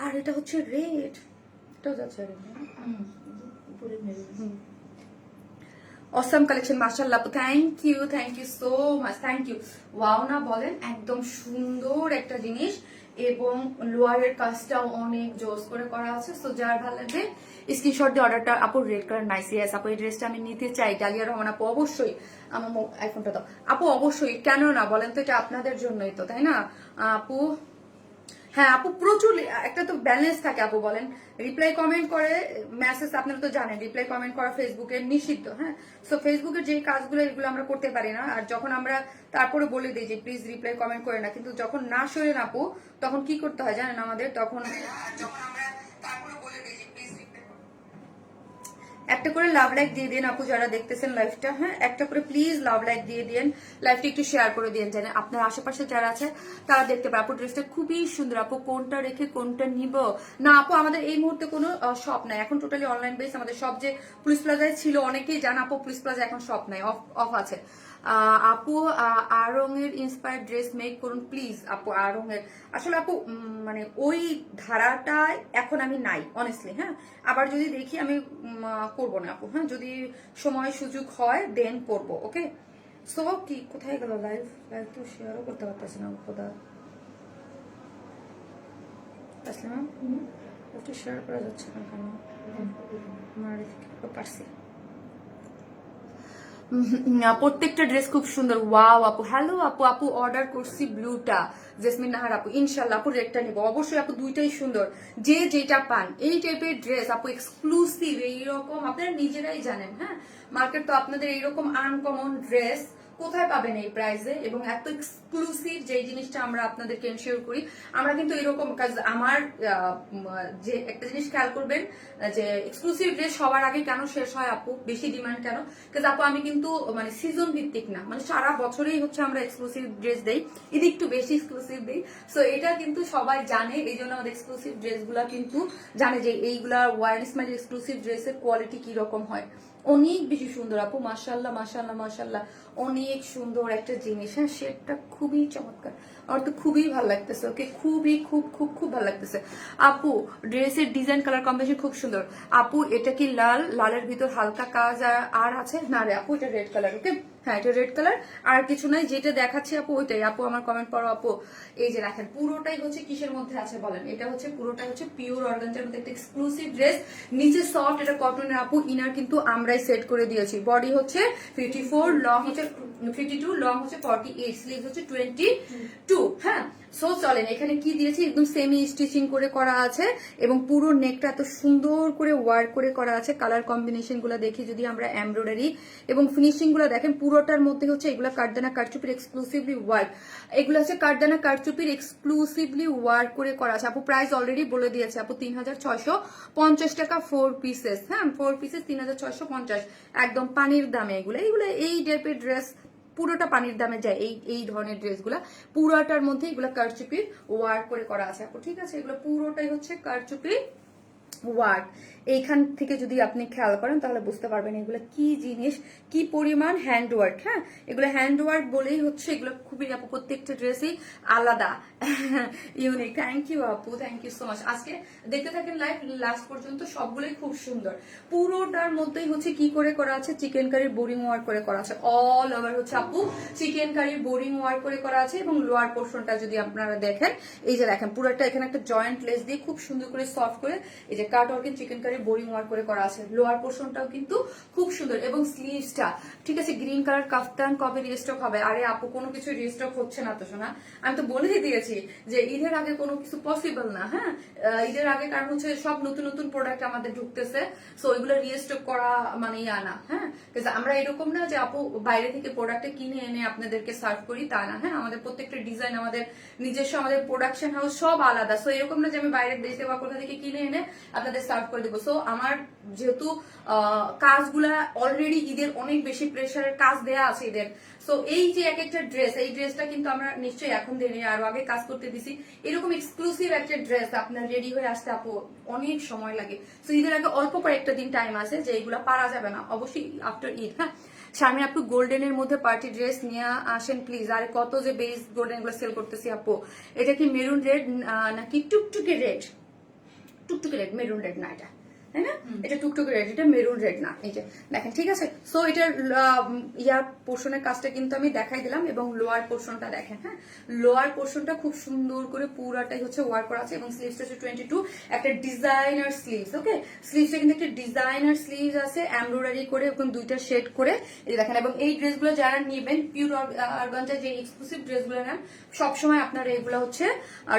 আর এটা হচ্ছে রেড। এটাও যাচ্ছে অসাম কালেকশন, মাশাআল্লাহ আপু, thank you so much, thank you. Wow না বলেন, একদম সুন্দর একটা জিনিস, এবং লোয়ারের কাজটাও অনেক জোস করে করা আছে। সো যার ভালো লাগবে স্ক্রিনশট দিয়ে অর্ডারটা। আপু রেড কালার নাইস, ইয়েস আপু এই ড্রেসটা আমি নিতে চাই। ডালিয়া রহমান আপু, অবশ্যই আমার আইফোনটা দাও আপু, অবশ্যই, কেন না বলেন তো, এটা আপনাদের জন্যই তো, তাই না আপু? হ্যাঁ আপু, প্রচুর একটা তো ব্যালেন্স থাকে আপু, বলেন। রিপ্লাই কমেন্ট করে মেসেজ, আপনারা তো জানেন রিপ্লাই কমেন্ট করা ফেসবুকে নিষিদ্ধ। হ্যাঁ, সো ফেসবুকের যে কাজগুলো এগুলো আমরা করতে পারি না। আর যখন আমরা তারপরে বলে দিই যে প্লিজ রিপ্লাই কমেন্ট করে না, কিন্তু যখন না শোনেন আপু তখন কি করতে হয় জানেন আমাদের? তখন যখন আমরা তারপরে বলে দিই যে প্লিজ একটা করে লাভ লাইক দিয়ে দিন আপু, যারা দেখতেছেন লাইভটা। হ্যাঁ, একটা করে প্লিজ লাভ লাইক দিয়ে দিন, লাইভটা একটু শেয়ার করে দিন, যেন আপনার আশেপাশে যারা আছে তারা দেখতে পায়। আপু ড্রেসটা খুবই সুন্দর আপু, কোনটা রেখে কোনটা নিব? না আপু, আমাদের এই মুহূর্তে কোনো শপ নাই, এখন টোটালি অনলাইন বেস। আমাদের সব যে পুলিশ প্লাজায় ছিল, অনেকেই জান আপু পুলিশ প্লাজা এখন শপ নাই, অফ আছে। আপু আরঙের ইন্সপায়ার্ড ড্রেস মেক করুন প্লিজ আপু। আরঙের আসলে আপু মানে ওই ধারাটা এখন আমি নাই অনেস্টলি। হ্যাঁ, আবার যদি দেখি আমি করবো না আপু। হ্যাঁ, যদি সময় সুযোগ হয় দেন করবো, ওকে? সো কি কোথায় গেল লাইভ তো শেয়ারও করতে পারতেছি না খোদা। আসলে ম্যাম একটু শেয়ার করা যাচ্ছে না কেন? পারছি। প্রত্যেকটা ড্রেস খুব সুন্দর। ওয়াও আপু, হ্যালো আপু অর্ডার করছি ব্লুটা, জেসমিন নাহার আপু। ইনশাল্লাহ আপু রেডটা নিবো অবশ্যই আপু, দুইটাই সুন্দর। যে যেটা পান এই টাইপের ড্রেস আপু, এক্সক্লুসিভ এইরকম আপনারা নিজেরাই জানেন। হ্যাঁ, মার্কেট তো আপনাদের এইরকম আনকমন ড্রেস কোথায় পাবেন এই প্রাইসে, এবং এত এক্সক্লুসিভ যে জিনিসটা আমরা আপনাদেরকে এনশিওর করি। আমরা কিন্তু এরকম কাজ, আমার যে একটা জিনিস খেয়াল করবেন যে এক্সক্লুসিভ ড্রেস সবার আগে কেন শেষ হয় আপু, বেশি ডিমান্ড কেন? কাজ আপু আমি কিন্তু মানে সিজন ভিত্তিক না, মানে সারা বছরেই হচ্ছে আমরা এক্সক্লুসিভ ড্রেস দেই, ঈদ একটু বেশি এক্সক্লুসিভ দেই। সো এটা কিন্তু সবাই জানে, এই জন্য আমাদের এক্সক্লুসিভ ড্রেসগুলা কিন্তু জানে যে এইগুলা ওয়ারেন স্মাইল এক্সক্লুসিভ ড্রেসের কোয়ালিটি কিরকম হয়। অনেক বেশি সুন্দর আপু, মাশাআল্লাহ মাশাআল্লাহ মাশাআল্লাহ, অনেক সুন্দর একটা জিনিস। হ্যাঁ, শেডটা খুবই চমৎকার, আমার তো খুবই ভালো লাগতেছে। ওকে, খুবই খুব ভালো লাগতেছে আপু। ড্রেসের ডিজাইন কালার কম্বিনেশন খুব সুন্দর আপু। এটা কি লালের ভিতর হালকা কাজ আর আছে? না রে আপু, এটা রেড কালার। ওকে, হ্যাঁ এটা রেড কালার, আর কিছু নাই। যেটা দেখাচ্ছি আপু ওইটাই। আপু আমার কমেন্ট পড়ো আপু। এই যে দেখেন পুরোটাই হচ্ছে কিসের মধ্যে আছে বলেন? এটা হচ্ছে পুরোটাই হচ্ছে পিওর অর্গানজার মধ্যে একটা এক্সক্লুসিভ ড্রেস। নিচে সফট, এটা কটনের আপু। ইনার কিন্তু আমরাই সেট করে দিয়েছি। বডি হচ্ছে 54, লং হচ্ছে 52, লং হচ্ছে 48, স্লিভ হচ্ছে 22। হ্যাঁ, সো চলেন এখানে কি দিয়েছি, একদম সেমি স্টিচিং করে করা আছে এবং পুরো নেকটা এত সুন্দর করে ওয়ার্ক করে করা আছে। কালার কম্বিনেশন গুলো দেখি যদি আমরা, এমব্রয়ডারি এবং ফিনিশিং গুলো দেখেন, পুরোটার মধ্যে হচ্ছে এগুলো কাঠদানা কারচুপির এক্সক্লুসিভলি ওয়ার্ক, এগুলো হচ্ছে কাঠদানা কারচুপির এক্সক্লুসিভলি ওয়ার্ক করে করা আছে। আপু প্রাইস অলরেডি বলে দিয়েছে আপু, 3650 টাকা 4 পিসেস। হ্যাঁ 4 পিসেস 3650, একদম পানির দামে এগুলো। এই টাইপের ড্রেস পুরোটা পানির দামে যায়। এই ধরনের ড্রেসগুলা পুরোটার মধ্যে এগুলো কারচুপির ওয়ার্ক করে করা আছে আপু, ঠিক আছে? এগুলো পুরোটাই হচ্ছে কারচুপির ওয়ার্ক। এইখান থেকে যদি আপনি খেয়াল করেন তাহলে বুঝতে পারবেন এগুলো কি জিনিস, কি পরিমাণ হ্যান্ড ওয়ার্ক। হ্যাঁ এগুলো হ্যান্ড ওয়ার্ক বলেই হচ্ছে এগুলো খুবই আপু, প্রত্যেকটা ড্রেসই আলাদা, ইউনিক। থ্যাংক ইউ আপু, থ্যাংক ইউ সো মাচ। আজকে দেখতে থাকেন লাইভ লাস্ট পর্যন্ত, সবগুলোই খুব সুন্দর। পুরোটার মধ্যেই হচ্ছে কি করে করা আছে, চিকেন কারির বোরিং ওয়ার্ক করে করা আছে। অল ওভার হচ্ছে আপু চিকেন কারির বোরিং ওয়ার্ক করে করা আছে। এবং লোয়ার পোর্শনটা যদি আপনারা দেখেন, এই যে দেখেন পুরোটা এখানে একটা জয়েন্ট লেস দিয়ে খুব সুন্দর করে সফট করে এই যে কাট ওয়ার্কিং চিকেন কারির বোরিং ওয়ার্ক করে করা আছে। লোয়ার পোর্শনটাও কিন্তু খুব সুন্দর এবং স্লিভসটা ঠিক আছে গ্রিন কালার কাফতান। কবে রিস্টক হবে? আরে আপু কোনো কিছু রিস্টক হচ্ছে না তো শোনা, আমি তো বলেই দিয়েছি যে ঈদের আগে কোনো কিছু পসিবল না। হ্যাঁ ঈদের আগে, কারণ হচ্ছে সব নতুন নতুন প্রোডাক্ট আমাদের ঢুকতেছে, সো এগুলো রিস্টক করা মানে আনা। হ্যাঁ আমরা এরকম না যে আপু বাইরে থেকে প্রোডাক্ট কিনে এনে আপনাদেরকে সার্ভ করি, তা না। হ্যাঁ আমাদের প্রত্যেকটা ডিজাইন, আমাদের নিজস্ব, আমাদের প্রোডাকশন হাউস সব আলাদা। সো এরকম না যে আমি বাইরের দেশে বা কোথা থেকে কিনে এনে আপনাদের সার্ভ করে দেবো। সো আমার যেহেতু কাজগুলা অলরেডি ঈদের অনেক বেশি প্রেশারের কাজ দেয়া আছে ঈদের, সো এই যে এক একটা ড্রেস, এই ড্রেসটা কিন্তু আমরা নিশ্চয়ই এখন দিনে আরো আগে কাজ করতে দিছি। এরকম এক্সক্লুসিভ একটা ড্রেস আপনার রেডি হয়ে আসতে আপু অনেক সময় লাগে। সো ঈদের আগে অল্প কয়েকটা দিন টাইম আছে যে এগুলা পারা যাবে না, অবশ্যই আফটার ঈদ। হ্যাঁ শারমিন আপু গোল্ডেনের মধ্যে পার্টি ড্রেস নিয়ে আসেন প্লিজ। আর কত যে বেস গোল্ডেন গুলো সেল করতেছি আপু, এটা কি মেরুন রেড নাকি টুকটুকে রেড? টুকটুকে রেড, মেরুন রেড না এটা, তাই না? এটা টুকটুকে রেড, এটা মেরুন রেড না। এই যে দেখেন, ঠিক আছে? সো এটার ইয়ার পোর্শনের কাজটা কিন্তু আমি দেখাই দিলাম এবং লোয়ার পোর্শনটা দেখেন। হ্যাঁ লোয়ার পোর্শনটা খুব সুন্দর করে পুরাটাই হচ্ছে ওয়ার্ক করা আছে এবং স্লিভসটা হচ্ছে 22, একটা ডিজাইনার স্লিভস। ওকে স্লিভসটা কিন্তু একটা ডিজাইনার স্লিভস আছে, এমব্রয়ডারি করে এবং দুইটা শেড করে এই দেখেন। এবং এই ড্রেসগুলো যারা নেবেন, পিওর অর্গানজা যে এক্সক্লুসিভ ড্রেসগুলো নেন, সবসময় আপনারা এগুলো হচ্ছে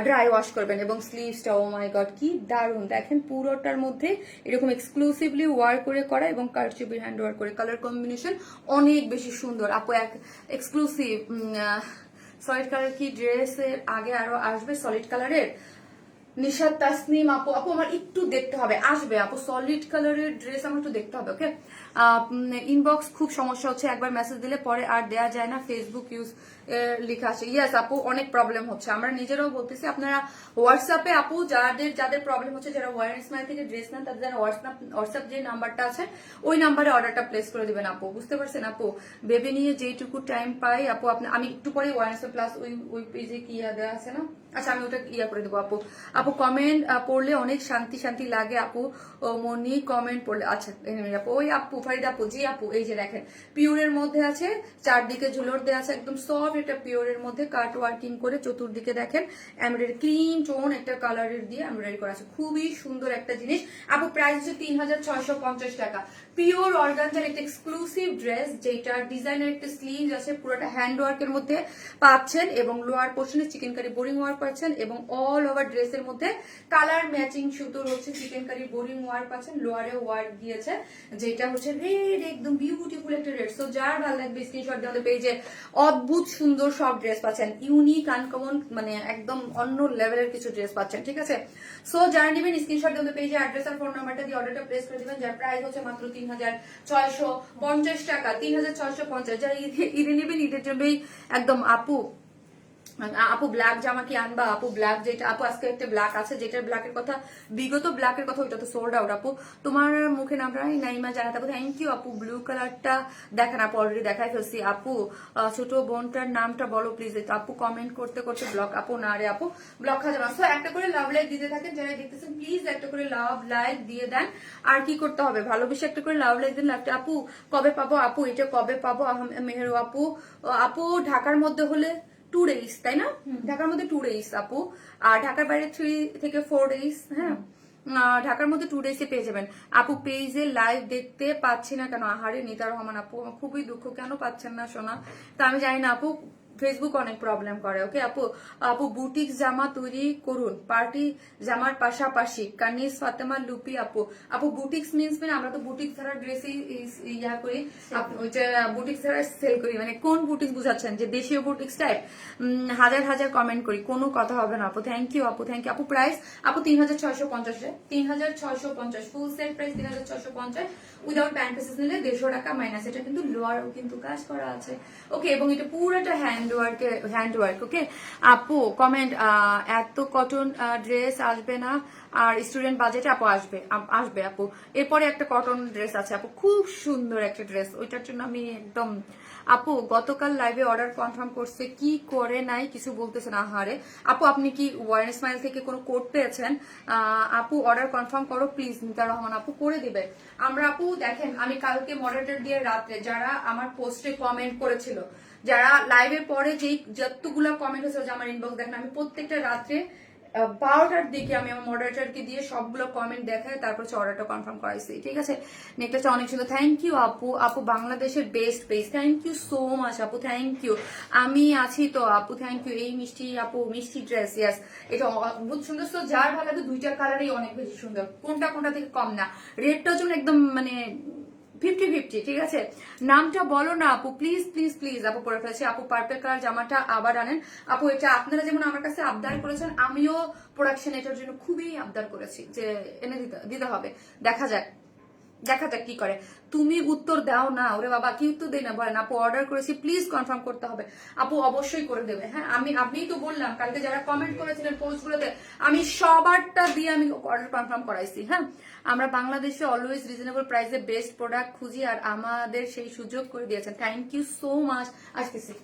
ড্রাই ওয়াশ করবেন। এবং স্লিভসটা ও মাই গড কি দারুণ, দেখেন পুরোটার মধ্যে এরকম এক্সক্লুসিভলি ওয়ার্ক করে করা এবং কারচুপির হ্যান্ড ওয়ার্ক করে। কালার কম্বিনেশন অনেক বেশি সুন্দর আপু, এক এক্সক্লুসিভ। সলিড কালার কি ড্রেসের আগে আরো আসবে সলিড কালারের? নিশাদ তাসনিম আপু, আপু আমার একটু দেখতে হবে, আসবে আপু সলিড কালারের ড্রেস আমার একটু দেখতে হবে। ওকে ইনবক্স খুব সমস্যা হচ্ছে, একবার মেসেজ দিলে পরে আর দেয়া যায় না, ফেসবুক ইউজ লেখা আছে। ইয়েস আপু অনেক প্রবলেম হচ্ছে, আমরা নিজেরাও বলতেছি। আপনারা হোয়াটসঅ্যাপে আপু যাদের প্রবলেম হচ্ছে, যারা ওয়ার স্মাইল থেকে ড্রেস নেন, তাদের যারা হোয়াটসঅ্যাপ যে নাম্বারটা আছে ওই নাম্বারে অর্ডারটা প্লেস করে দিবেন আপু, বুঝতে পারছেন আপু? বেবি নিয়ে যেটুকু টাইম পাই আপু, আমি একটু পরে ওয়ার প্লাস ওই পেজে কি দেওয়া আছে না, আচ্ছা আমি ওটা করে দেবো আপু। আপু কমেন্ট পড়লে অনেক শান্তি শান্তি লাগে আপু, মনি কমেন্ট পড়লে। আচ্ছা আপু, ওই আপু ফারিদা আপু, জি আপু এই যে দেখেন পিওরের মধ্যে আছে, চারদিকে ঝুলোর দেওয়া আছে, একদম সফট। এটা পিওরের মধ্যে কাট ওয়ার্কিং করে চতুর্দিকে দেখেন এমব্রয়ডারি ক্রিম টোন একটা কালারের দিয়ে এমব্রয়ডারি করা আছে, খুবই সুন্দর একটা জিনিস আপু। প্রাইস হচ্ছে 3650 টাকা। পিওর অর্গানজার একটা এক্সক্লুসিভ ড্রেস, যেটা ডিজাইনের একটা স্লিভ আছে, পুরোটা হ্যান্ড ওয়ার্কের মধ্যে পাচ্ছেন এবং লোয়ার পোর্শনে চিকেন কারি বোরিং ওয়ার্ক পাচ্ছেন এবং অল ওভার ড্রেসের মধ্যে কালার ম্যাচিং সুতোর হচ্ছে চিকেন কারি বোরিং ওয়ার্ক পাচ্ছেন। লোয়ারে ওয়ার্ক দিয়েছে যেটা হচ্ছে রেড, একদম বিউটিফুল একটা রেড। সো যার ভালো লাগবে স্ক্রিনশট দেওয়া পেজে, অদ্ভুত সুন্দর সব ড্রেস পাচ্ছেন, ইউনিক আনকমন, মানে একদম অন্য লেভেলের কিছু ড্রেস পাচ্ছেন, ঠিক আছে? সো যারা নেবেন স্ক্রিনশট দেওয়া পেজে অ্যাড্রেস আর ফোন নাম্বারটা দিয়ে অর্ডারটা প্লেস করে দিবেন, যার প্রাইস হচ্ছে মাত্র 3650 টাকা, 3650। যারা ঈদে নেবেন, ঈদের জন্যই একদম আপু। আপু ব্ল্যাক জামা কি আনবা আপু? ব্ল্যাক যেটা আপু আজকে একটা ব্ল্যাক আছে, যেটার ব্ল্যাকের কথা, বিগত ব্ল্যাকের কথা, ওইটা তো সোল্ড আউট আপু। তোমার মুখে নামটা নাইমা জানাতে আপু, থ্যাংক ইউ আপু। ব্লু কালারটা দেখেন আপু, অলরেডি দেখাই ফেলছি আপু। ছোট বোনটার নামটা বলো প্লিজ। আপু কমেন্ট করতে করতে ব্লক, আপু না রে আপু ব্লক খাওয়া যাবে। সো একটা করে লাভ লাইক দিতে থাকেন, যারা দেখতেছেন প্লিজ একটা করে লাভ লাইক দিয়ে দেন। আর কি করতে হবে, ভালোবেসে একটা করে লাভ লাইক দিন। আপু কবে পাবো আপু, এটা কবে পাবো? মেহেরু আপু, আপু ঢাকার মধ্যে হলে 2 days, তাই না? ঢাকার মধ্যে 2 days আপু, আর ঢাকার বাইরে 3 থেকে 4 days। হ্যাঁ ঢাকার মধ্যে 2 days পেয়ে যাবেন আপু। পেজে লাইভ দেখতে পাচ্ছি না কেন? আহারে নিতা রহমান আপু, খুবই দুঃখ, কেন পাচ্ছেন না সোনা? তা আমি জানি না আপু, ফেসবুক অনেক প্রবলেম করে। ওকে আপু, আপু বুটিক জামা তৈরি করুন পার্টি জামার পাশাপাশি, কানিস ফাতেমা লুপি আপু। আপু বুটিক্স মিন্স মানে আমরা তো বুটিক ছাড়া ড্রেসই ইয়া করি, ওইটা বুটিক ছাড়া সেল করি, মানে কোন বুটিক্স বুঝাচ্ছেন, যে দেশীয় বুটিক্স টাইপ? হাজার হাজার কমেন্ট করি, কোনো কথা হবে না আপু। থ্যাংক ইউ আপু, থ্যাংক ইউ আপু। প্রাইস আপু 3650, 3650 full set price 3650, without pant pieces নিলে 150 টাকা মাইনাস। এটা কিন্তু লোয়ারও কিন্তু কাজ করা আছে। ওকে, এবং এটা পুরোটা হ্যান্ড ওয়ার্ক। ওকে আপু কমেন্ট, এত কটন ড্রেস আসবে না আর স্টুডেন্ট বাজেটে? আপু আসবে, আসবে আপু। এরপরে একটা কটন ড্রেস আছে আপু, খুব সুন্দর একটা ড্রেস, ওইটার জন্য আমি একদম। আপু গতকাল লাইভে অর্ডার কনফার্ম করছে, কি করে নাই কিছু বলতেছেন? আহারে আপু, আপনি কি ওয়ার্ন স্মাইল থেকে কোনো কোড পেয়েছেন? আপু অর্ডার কনফার্ম করো প্লিজ, নিতা রহমান আপু করে দিবে। আমরা আপু দেখেন, আমি কালকে মডারেটর দিয়ে রাত্রে যারা আমার পোস্টে কমেন্ট করেছিল, যারা লাইভের পরে যেই যতগুলো কমেন্ট হয়েছিল, যে আমার ইনবক্স দেখেন, আমি প্রত্যেকটা রাত্রে 12টার দিকে আমি আমার মডারেটরকে দিয়ে সবগুলো কমেন্ট দেখায় তারপর অর্ডারটা কনফার্ম করাইছি। ঠিক আছে, নেকলেসটা অনেক সুন্দর। থ্যাংক ইউ আপু। আপু বাংলাদেশের best page, thank you so much আপু, থ্যাংক ইউ। আমি আছি তো আপু, থ্যাংক ইউ। এই মিষ্টি আপু, মিষ্টি ড্রেস, ইয়াস এটা অদ্ভুত সুন্দর। তো যার ভালো লাগে দুইটা কালারই অনেক বেশি সুন্দর, কোনটা কোনটা থেকে কম না। রেটটাও যেমন একদম মানে 50-50, ঠিক আছে। নামটা বলো না আপু, প্লিজ প্লিজ প্লিজ। আপু পরে ফেলেছি আপু, পার্পল কালার জামাটা আবার আনেন আপু। এটা আপনারা যেমন আমার কাছে আবদার করেছেন, আমিও প্রোডাকশন এটার জন্য খুবই আবদার করেছি যে এনে দিতে হবে। দেখা যাক কি করে। তুমি উত্তর দাও না, ওরে বাবা কি উত্তর দেই না বলেন। আপু অর্ডার করেছি, প্লিজ কনফার্ম করতে হবে। আপু অবশ্যই করে দেবে। হ্যাঁ, আপনিই তো বললাম কালকে যারা কমেন্ট করেছিলেন পোস্টগুলোতে, আমি সবারটা দিয়ে আমি অর্ডার কনফার্ম করাইছি। হ্যাঁ, আমরা বাংলাদেশে অলওয়েজ রিজনেবল প্রাইসে বেস্ট প্রোডাক্ট খুঁজি, আর আমাদের সেই সুযোগ করে দিয়েছেন। Thank you so much. আসতেছি।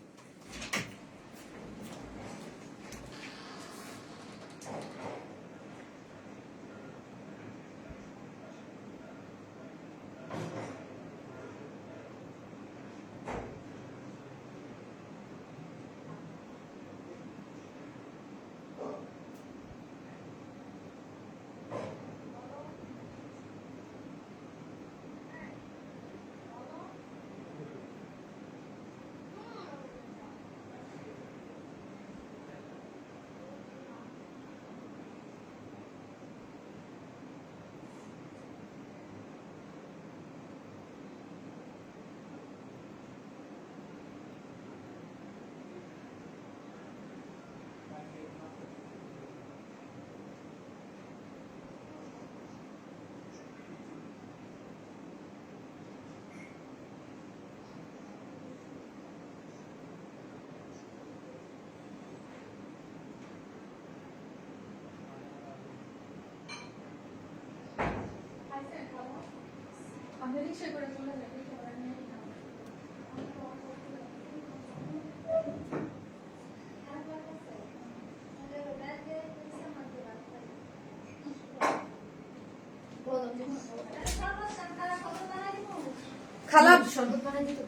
খালা শরবত বানাই দিত,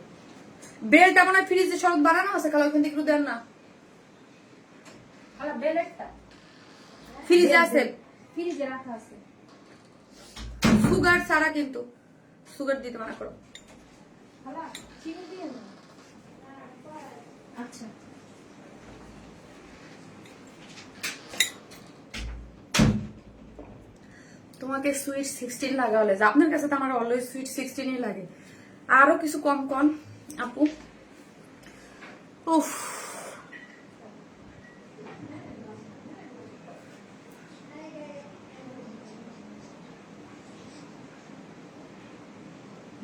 বেলটা মনে হয় ফ্রিজে শরবত বানানো আছে, খালা ওখান থেকে একটু দেন না। খালা বেলটা ফ্রিজে আছে, ফ্রিজে রাখা আছে। সুগার ছাড়া কিন্তু, সুগার দিতে মানা করো। খালা চিনি দিয়ে না। আচ্ছা তোমাকে সুইট 16 লাগা হলে, আপনার কাছে তো আমার অলওয়েজ সুইট 16ই লাগে। আরো কিছু কম কম আপু। উফ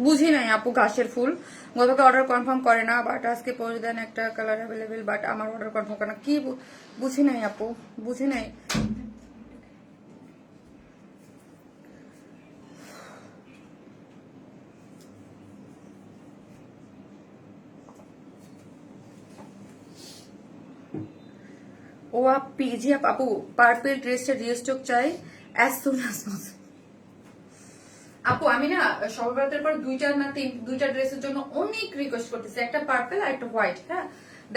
বুঝি নাই আপু, ঘাসের ফুল গতকে অর্ডার কনফার্ম করে না, বাট আজকে পৌঁছে দেন একটা কালার অ্যাভেলেবেল, বাট আমার অর্ডার কনফার্ম করে না। কি বুঝি নাই আপু, বুঝি নাই। ও পিজি আপু, পার্পল ড্রেসটা রিস্টক চাই অ্যাজ সুন অ্যাজ পসিবল। আপু আমি না সর্বরাতের পর দুইটা ড্রেসের জন্য অনেক রিকোয়েস্ট করতেছি, একটা পার্পল আর একটা হোয়াইট। হ্যাঁ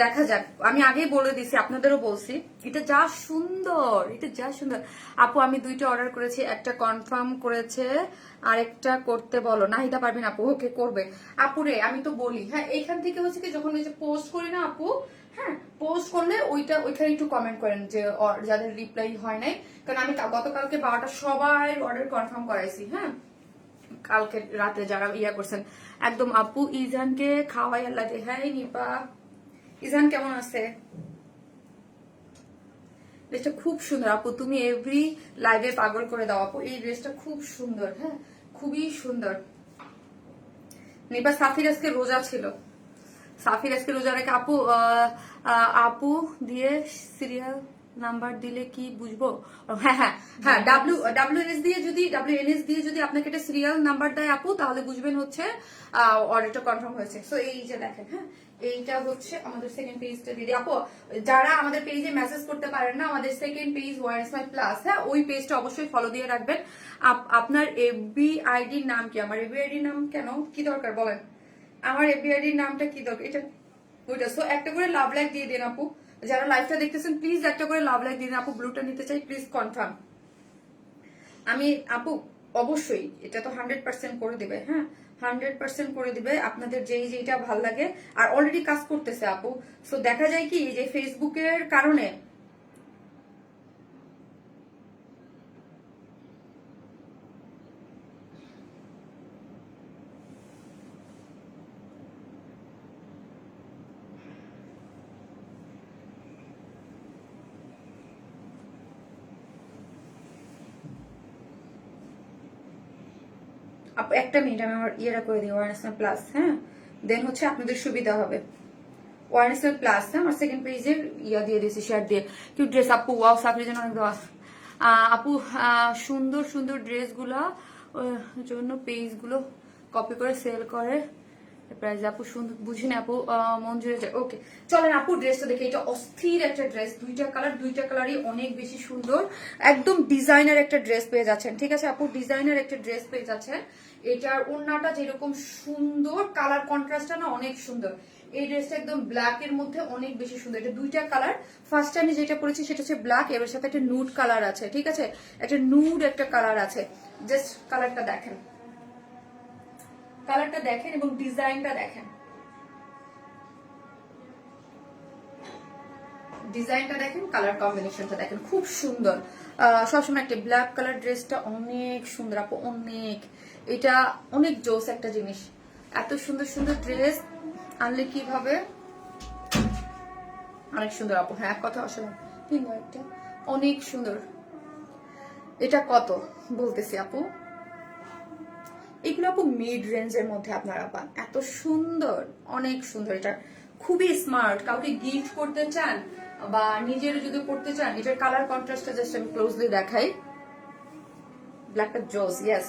দেখা যাক, আমি আগেই বলে দিছি, আপনাদেরও বলছি, এটা যা সুন্দর, এটা যা সুন্দর। আপু আমি দুইটা অর্ডার করেছি, একটা কনফার্ম করেছে, আরেকটা করতে বলো। নাহিদা পারবেন আপু, ওকে করবে। আপুরে আমি তো বলি, হ্যাঁ এইখান থেকে হচ্ছে কি, যখন এই যে পোস্ট করি না আপু, হ্যাঁ পোস্ট করলে ওইখানে একটু কমেন্ট করেন যে যাদের রিপ্লাই হয় নাই, কারণ আমি গতকালকে 12টা সবাই অর্ডার কনফার্ম করাইছি। হ্যাঁ কালকে রাতে যারা ইয়া করছেন একদম। আপু ইজানকে খাওয়াই আল্লাহ। হ্যাঁ নিপা, ইজান কেমন আছে? ড্রেসটা খুব সুন্দর আপু, তুমি এভরি লাইভে পাগল করে দাও আপু, এই ড্রেসটা খুব সুন্দর। হ্যাঁ খুবই সুন্দর। নিপা সাফির আজকে রোজা ছিল, সাফির আজকে রোজা রেখে আপু আপু দিয়ে সিরিয়াল নাম্বার দিলে কি বুঝবো? হ্যাঁ হ্যাঁ হ্যাঁ, ডাব্লিউএনএস দিয়ে যদি আপনাকে একটা সিরিয়াল নাম্বার দেয় আপু, তাহলে বুঝবেন হচ্ছে অর্ডারটা কনফার্ম হয়েছে। সো এই যে দেখেন, হ্যাঁ এইটা হচ্ছে আমাদের সেকেন্ড পেজটা দিদি। আপু যারা আমাদের পেজে মেসেজ করতে পারেন না, আমাদের সেকেন্ড পেজ ওয়ারেসমাই প্লাস, হ্যাঁ ওই পেজটা অবশ্যই ফলো দিয়ে রাখবেন। আপনার এফবি আইডির নাম কি? আমার এফবি আইডির নাম কেন কি দরকার বলেন? আমার এফবিআইডির নামটা কি দরকার? এটা ওইটা। সো একটা করে লাভ লাইক দিয়ে দিন আপু, যারা লাইভটা দেখতেছেন প্লিজ একটা করে লাভ লাইক দিয়ে দিন আপু। ব্লুটা নিতে চাই প্লিজ কনফার্ম। আমি আপু অবশ্যই এটা তো 100% করে দিবে, হ্যাঁ 100% করে দিবে আপনাদের যেইটা ভাল লাগে। আর অলরেডি কাজ করতেছে আপু। সো দেখা যায় কি যে ফেসবুকের কারণে একটা মিনিট আমি আমার ইয়েটা করে দিই ওয়ারেন্স প্লাস, হ্যাঁ দেন হচ্ছে আপনাদের সুবিধা হবে। ওয়ারেন্স প্লাস, হ্যাঁ আমার সেকেন্ড পেজের ইয়া দিয়ে দিয়েছি শেয়ার দিয়ে। কিউ ড্রেস আপু, ওয়াও সাফরির জন্য অনেক দেওয়া আপু। সুন্দর সুন্দর ড্রেসগুলা জন্য পেজগুলো কপি করে সেল করে প্রাইস। আপু সুন্দর বুঝিনি আপু, মন জুড়ে যায়। ওকে চলেন আপু ড্রেসটা দেখে। এটা অস্থির একটা ড্রেস, দুইটা কালারই অনেক বেশি সুন্দর। একদম ডিজাইনার একটা ড্রেস পেয়ে যাচ্ছেন, ঠিক আছে আপু ডিজাইনার একটা ড্রেস পেয়ে যাচ্ছেন। এটার ওড়নাটা যেরকম সুন্দর, কালার কন্ট্রাস্টটা না অনেক সুন্দর। এই ড্রেসটা একদম ব্ল্যাক এর মধ্যে অনেক বেশি সুন্দর। এটা দুইটা কালার, ফার্স্ট আমি যেটা পরেছি সেটা হচ্ছে ব্ল্যাক, এর সাথে একটা নুড কালার আছে, ঠিক আছে একটা নুড একটা কালার আছে। জাস্ট কালারটা দেখেন, কালারটা দেখেন এবং ডিজাইনটা দেখেন, ডিজাইনটা দেখেন, কালার কম্বিনেশনটা দেখেন, খুব সুন্দর। সবসময় একটা ব্ল্যাক কালার ড্রেসটা অনেক সুন্দর আপু, অনেক এটা অনেক জোস একটা জিনিস। এত সুন্দর সুন্দর ড্রেস আনলে কিভাবে, অনেক সুন্দর আপু। হ্যাঁ এক কথা অসাধারণ, একটা অনেক সুন্দর। এটা কত বলতেছি আপু, এগুলো আপু মিড রেঞ্জের মধ্যে আপনারা পান। এত সুন্দর, অনেক সুন্দর। এটা খুবই স্মার্ট, কাউকে গিফট করতে চান বা নিজের যদি করতে চান। এটার কালার কন্ট্রাস্টটা জাস্ট আমি ক্লোজলি দেখাই, ব্ল্যাকটা জোস, ইয়েস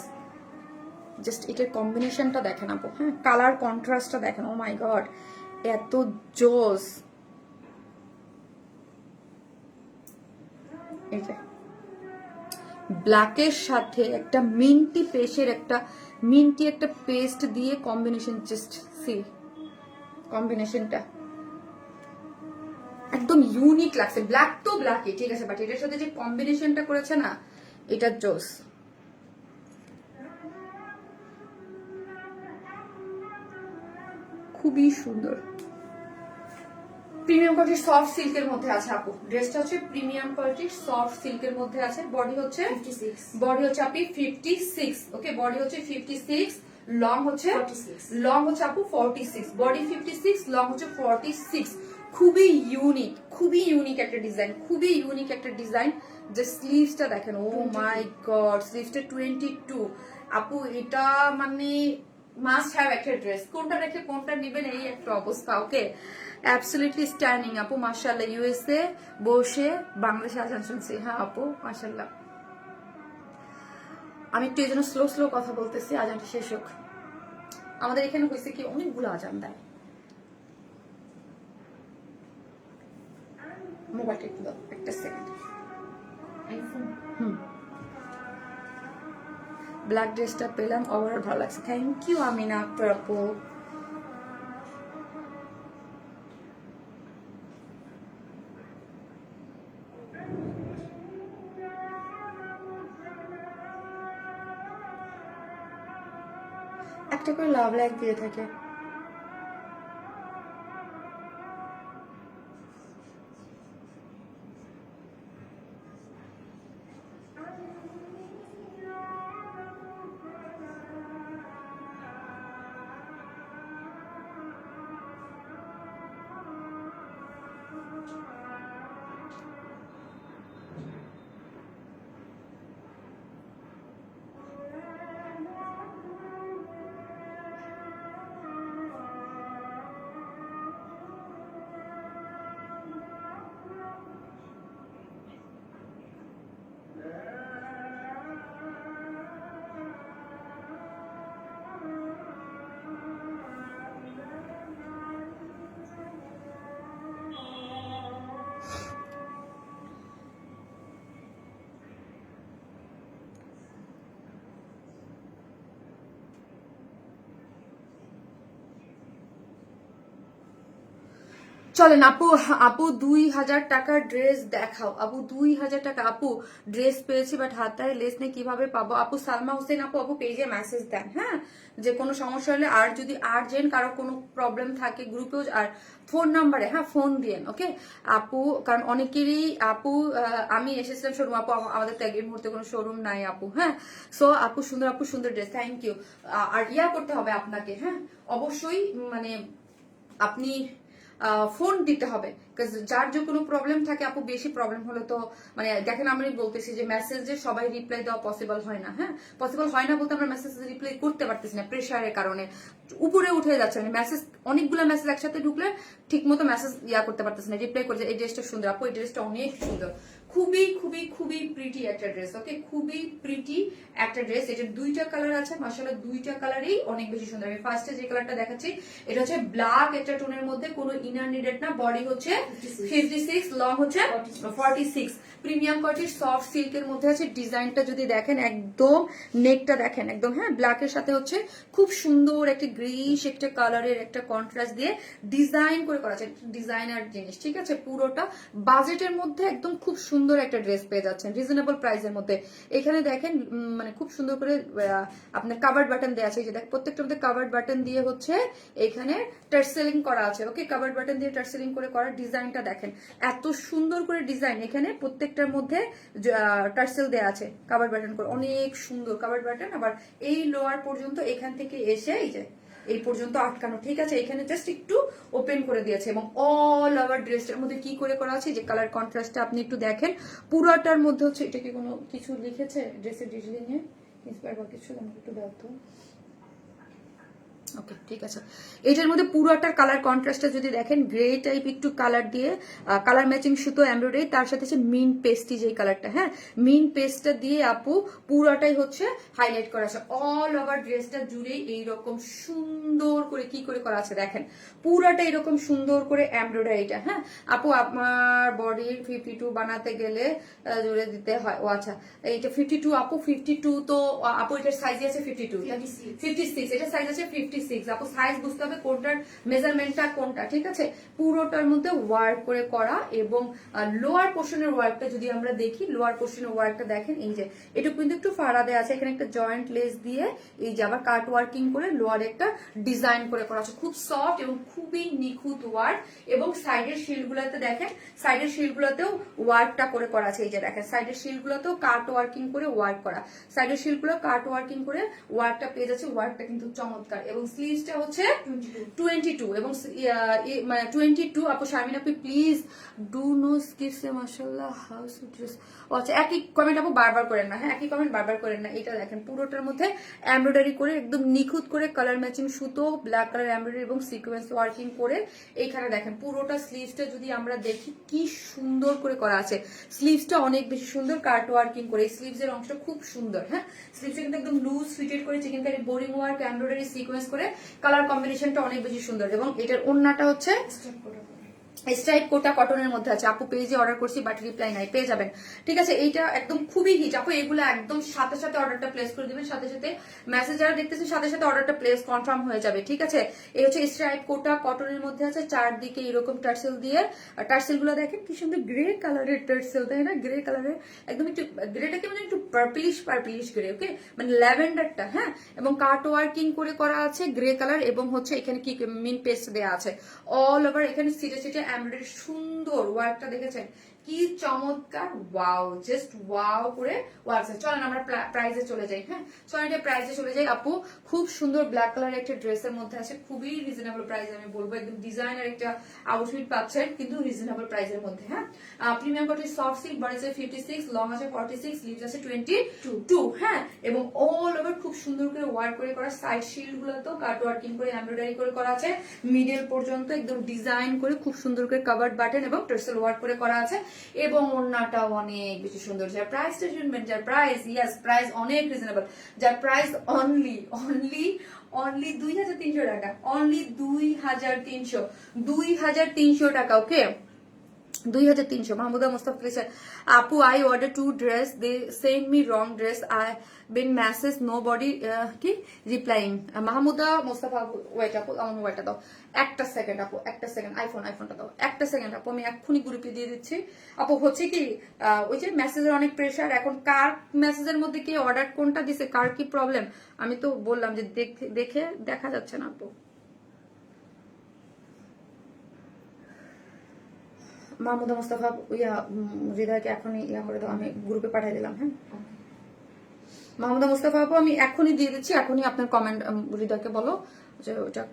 জাস্ট এটার কম্বিনেশনটা দেখেন আপু, হ্যাঁ কালার কন্ট্রাস্টটা দেখেন, ও মাই গড এত জোস। এই যে ব্ল্যাকের সাথে একটা মিন্টি পেস্টের একটা পেস্ট দিয়ে কম্বিনেশন, জাস্ট সি কম্বিনেশনটা একদম ইউনিক লাগছে। ব্ল্যাক তো ব্ল্যাকই ঠিক আছে, বাট এটার সাথে যে কম্বিনেশনটা করেছে না, এটা জোস। খুবই সুন্দর, প্রিমিয়াম কোয়ালিটির সফট সিল্কের মধ্যে আছে আপু। ড্রেসটা হচ্ছে প্রিমিয়াম কোয়ালিটির সফট সিল্কের মধ্যে আছে। বডি হচ্ছে 56, বডি হচ্ছে আপনি 56, ওকে বডি হচ্ছে 56, লং হচ্ছে 46, লং হচ্ছে আপু 46, বডি 56, লং হচ্ছে 46। খুবই ইউনিক একটা ডিজাইন, খুবই ইউনিক একটা ডিজাইন। যে স্লিভসটা দেখেন, ও মাই গড স্লিভসটা 22 আপু। এটা মানে মাস্ট হ্যাভ একটা ড্রেস, কোনটা রেখে কোনটা নেবেন এই একটা অবস্থা। ওকে অ্যাবসলিউটলি স্ট্যান্ডিং আপু, মাশাআল্লাহ। ইউএসএ বসে বাংলাদেশে আজান শুনছি, হ্যাঁ আপু মাশাআল্লাহ। আমি একটু এই জন্য স্লো কথা বলতেছি, আজানটা শেষ হোক। আমাদের এখানে হয়েছে কি অনেকগুলো আজান দেয়। মোবাইলটা একটু দাও একটা সেকেন্ড। ব্ল্যাক ড্রেসটা পেলাম, ওভারঅল ভালো লাগছে, থ্যাংক ইউ আমিনা আক্তার আপু। একটা করে লাভ লাইক দিয়ে থাকে। চলেন আপু, আপু 2000 টাকার ড্রেস দেখাও আপু, 2000 টাকা আপু ড্রেস পেয়েছি বাট হাতায় লেস নেই, কিভাবে পাবো আপু? সালমা হোসেন আপু, আপু পেজে মেসেজ দেন, হ্যাঁ, যে কোনো সমস্যা হলে, আর যদি আর্জেন্ট কারো কোনো প্রবলেম থাকে গ্রুপেও, আর ফোন নাম্বারে, হ্যাঁ ফোন দিয়েন, ওকে আপু, কারণ অনেকেরই আপু, আমি এসেছিলাম শোরুম আপু, আমাদের তো এই মুহূর্তে কোনো শোরুম নাই আপু, হ্যাঁ। সো আপু সুন্দর ড্রেস, থ্যাংক ইউ। আর ইয়া করতে হবে আপনাকে, হ্যাঁ অবশ্যই, মানে আপনি ফোন দিতে হবে, যার যে কোনো প্রবলেম থাকে আপু, বেশি প্রবলেম হলে তো মানে দেখেন, আমি বলতেছি যে মেসেজে সবাই রিপ্লাই দেওয়া পসিবল হয় না, হ্যাঁ পসিবল হয় না বলতে আমরা মেসেজ রিপ্লাই করতে পারতেছি না প্রেশারের কারণে, উপরে উঠে যাচ্ছে, মানে মেসেজ অনেকগুলো মেসেজ একসাথে ঢুকলে ঠিক মতো মেসেজ ইয়া করতে পারতেছি না, রিপ্লাই করছে। এই ড্রেসটা সুন্দর আপু, এই ড্রেসটা অনেক সুন্দর, খুবই প্রিটি একটা ড্রেস, ওকে খুবই প্রিটি একটা ড্রেস। এটার দুইটা কালার আছে, মাশাআল্লাহ দুইটা কালারই অনেক বেশি সুন্দর। আমি ফার্স্টে যে কালারটা দেখাচ্ছি এটা হচ্ছে ব্ল্যাক একটা টোনের মধ্যে, কোনো ইনার নিডেড না, বডি হচ্ছে 56, লং হচ্ছে 46, প্রিমিয়াম কোয়ালিটির সফট সিল্কের মধ্যে আছে। ডিজাইনটা যদি দেখেন একদম, নেকটা দেখেন একদম, হ্যাঁ ব্ল্যাকের সাথে হচ্ছে খুব সুন্দর একটা গ্রিশ একটা কালারের একটা কন্ট্রাস্ট দিয়ে ডিজাইন করে করা আছে, ডিজাইনার জিনিস, ঠিক আছে। পুরোটা বাজেটের মধ্যে একদম খুব সুন্দর একটা ড্রেস পেয়ে যাচ্ছেন রিজনেবল প্রাইসের মধ্যে। এখানে দেখেন মানে খুব সুন্দর করে আপনার কাভার্ড বাটন দেওয়া আছে, এই যে দেখ প্রত্যেকটার মধ্যে কাভার্ড বাটন দিয়ে হচ্ছে এখানে টার্সেলিং করা আছে, ওকে কাভার্ড বাটন দিয়ে টার্সেলিং করে করা। ডিজাইনটা দেখেন এত সুন্দর করে ডিজাইন, এখানে প্রত্যেকটার মধ্যে টার্সেল দেওয়া আছে কাভার্ড বাটন করে, অনেক সুন্দর কাভার্ড বাটন। আবার এই লোয়ার পর্যন্ত এখান থেকে এসে এই যে এই পর্যন্ত আটকানো, ঠিক আছে। এখানে জাস্ট একটু ওপেন করে দিয়েছে এবং অল ওভার ড্রেসটার মধ্যে কি করে করা আছে, যে কালার কন্ট্রাস্টটা আপনি একটু দেখেন, পুরোটার মধ্যে হচ্ছে। এটা কি কোনো কিছু লিখেছে ড্রেসের ডিজাইন এ ইন্সপায়ার বা কিছু, আমাকে একটু দাও তো। ওকে ঠিক আছে, এটার মধ্যে পুরোটার কালার কন্ট্রাস্টটা যদি দেখেন, গ্রে টাইপ একটু কালার দিয়ে কালার ম্যাচিং সুতো এমব্রয়ডারি, তার সাথে হচ্ছে মিন্ট পেস্টি যে কালারটা, হ্যাঁ মিন্ট পেস্টটা দিয়ে আপু পুরোটাই হচ্ছে হাইলাইট করা আছে। অল ওভার ড্রেসটা জুড়ে এইরকম সুন্দর করে কি করে করা আছে দেখেন, পুরোটা এরকম সুন্দর করে এমব্রয়ডারিটা, হ্যাঁ আপু আপনার বডির 52 বানাতে গেলে জুড়ে দিতে হয়, ও আচ্ছা এইটা 52 আপু, 52 তো আপু এটার সাইজ আছে 52, 56, এটা সাইজ আছে 56 আপু, সাইজ বুঝতে হবে কোনটার মেজারমেন্টটা কোনটা, ঠিক আছে। পুরোটার মধ্যে ওয়ার্ক করে করা এবং লোয়ার পোর্শনের ওয়ার্কটা যদি আমরা দেখি, লোয়ার পোর্শনের ওয়ার্কটা দেখেন, এই যে এটা কিন্তু একটু ফাড়া দেওয়া আছে, এখানে একটা জয়েন্ট লেস দিয়ে এই যে আবার কাট ওয়ার্কিং করে লোয়ারে একটা ডিজাইন করে করা আছে, খুব সফট এবং খুবই নিখুঁত ওয়ার্ক। এবং সাইডের শিল গুলাতে দেখেন, সাইডের শিল গুলাতেও ওয়ার্কটা করে করা আছে, এই যে দেখেন সাইডের শিল গুলাতেও কাট ওয়ার্কিং করে ওয়ার্ক করা, সাইডের শিল গুলো কাট ওয়ার্কিং করে ওয়ার্কটা পেয়ে যাচ্ছে। ওয়ার্কটা কিন্তু চমৎকার এবং স্লিভসটা হচ্ছে 22 এবং মানে 22 আপু। শারমিন আপু প্লিজ ডু নো স্কিপস এ মাশাআল্লাহ হাউ সুইট ড্রেস। আচ্ছা একই কমেন্ট আপু বারবার করেন না, হ্যাঁ একই কমেন্ট বারবার করেন না। এটা দেখেন পুরোটার মধ্যে এমব্রয়ডারি করে একদম নিখুঁত করে কালার ম্যাচিং সুতো, ব্ল্যাক কালার এমব্রয়ডারি এবং সিকোয়েন্স ওয়ার্কিং করে এইখানে দেখেন পুরোটা স্লিভসটা যদি আমরা দেখি কি সুন্দর করে করা আছে। স্লিভসটা অনেক বেশি সুন্দর কাট ওয়ার্কিং করে, এই স্লিভস এর অংশটা খুব সুন্দর, হ্যাঁ স্লিভসটা কিন্তু একদম লুজ ফিটেড করে chicken curry boring work embroidery sequence করে, কালার কম্বিনেশনটা অনেক বেশি সুন্দর। এবং এটার ওড়নাটা হচ্ছে স্ট্রাইপ কোটা কটনের মধ্যে আছে আপু, পেজে অর্ডার করছি বাট রিপ্লাই নাই, পেয়ে যাবেন, ঠিক আছে। এইটা একদম খুবই হিট আপু, এগুলো একদম সাথে সাথে অর্ডারটা প্লেস করে দিবেন, সাথে সাথে মেসেজ যারা দেখতেছেন সাথে সাথে অর্ডারটা প্লেস কনফার্ম হয়ে যাবে, ঠিক আছে। এই হচ্ছে স্ট্রাইপ কোটা কটনের মধ্যে আছে, চারদিকে এরকম টার্সেল দিয়ে, টার্সেল গুলো দেখেন কি সুন্দর গ্রে কালারের টার্সেল, তাই না গ্রে কালারের একদম একটু গ্রেটাকে মানে একটু পার্পলিশ গ্রে, ওকে মানে ল্যাভেন্ডারটা, হ্যাঁ এবং কাট ওয়ার্কিং করে করা আছে গ্রে কালার। এবং হচ্ছে এখানে কি মিন পেস্ট দেওয়া আছে অল ওভার, এখানে সিটে সিটে এমব্রয়ডারি সুন্দর ওয়ার্কটা দেখেছেন কি চমৎকার, ওয়াও জাস্ট ওয়াও করে ওয়ার্ক। চলেন আমরা প্রাইজে চলে যাই, হ্যাঁ চলেন এটা প্রাইজে চলে যাই আপু। খুব সুন্দর ব্ল্যাক কালার একটা ড্রেসের মধ্যে আছে, খুবই রিজনেবল প্রাইস আমি বলবো, একদম ডিজাইনার একটা আউটফিট পাচ্ছেন কিন্তু রিজনেবল প্রাইসের মধ্যে, হ্যাঁ premium quality soft silk, body আছে 56, লং আছে 46, স্লিভস আছে 22, হ্যাঁ এবং অল ওভার খুব সুন্দর করে ওয়ার্ক করে করা, সাইড শিল্ড গুলোতেও কাট ওয়ার্কিং করে এমব্রয়ডারি করে করা আছে, মিডল পর্যন্ত একদম ডিজাইন করে খুব সুন্দর করে কাভার্ড বাটন এবং টার্সেল ওয়ার্ক করে করা আছে। এবং ওড়নাটাও অনেক বেশি সুন্দর। যার প্রাইসটা শুনবেন, যার প্রাইস, ইয়েস প্রাইস অনেক রিজনেবল, যার প্রাইস অনলি অনলি অনলি 2300 টাকা, অনলি 2300, 2300 টাকা। ওকে, 2300। মাহমুদা মুস্তাফা লিখেছে, আপু I order 2 dress, they send me wrong dress, I been message nobody কি রিপ্লাইং। মাহমুদা মুস্তাফা, ওয়েট আপু আমার মোবাইলটা দাও একটা সেকেন্ড আপু, একটা সেকেন্ড, আইফোনটা দাও একটা সেকেন্ড আপু, আমি এক্ষুনি গ্রুপে দিয়ে দিচ্ছি আপু। হচ্ছে কি ওই যে মেসেজের অনেক প্রেশার, এখন কার মেসেজের মধ্যে কে অর্ডার কোনটা দিছে, কার কি প্রবলেম, আমি তো বললাম যে দেখে দেখা যাচ্ছে না আপু। মাহমুদা মুস্তাফা হৃদয়কে এখনই করে দাও, আমি গ্রুপে পাঠিয়ে দিলাম। হ্যাঁ মাহমুদা মুস্তাফা আপু, আমি এখনই দিয়ে দিচ্ছি, এখনই আপনার কমেন্ট হৃদয়কে বলো যে ওটা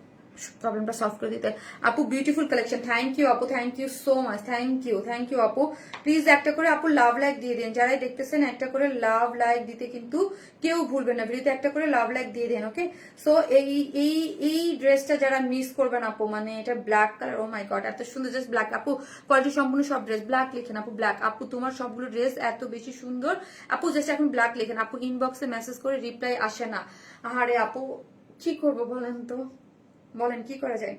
প্রবলেমটা সলভ করে দিতে। আপু বিউটিফুল কালেকশন, থ্যাংক ইউ আপু, thank you so much, thank you আপু। প্লিজ একটা করে আপু লাভ লাইক দিয়ে দিন, যারাই দেখতেছেন একটা করে লাভ লাইক দিতে কিন্তু কেউ ভুলবেন না, ভিডিওতে একটা করে লাভ লাইক দিয়ে দেন। ওকে, সো এই এই এই ড্রেসটা যারা মিস করবেন আপু, মানে এটা ব্ল্যাক কালার, ও মাই গড এত সুন্দর, জাস্ট ব্ল্যাক আপু, কোয়ালিটি সম্পূর্ণ সব ড্রেস ব্ল্যাক লিখেন আপু, ব্ল্যাক আপু, তোমার সবগুলো ড্রেস এত বেশি সুন্দর আপু, জাস্ট এখন ব্ল্যাক লিখেন আপু, ইনবক্সে মেসেজ করে রিপ্লাই আসে না। আরে আপু কি করবো বলেন তো, বলেন কি করা যায়,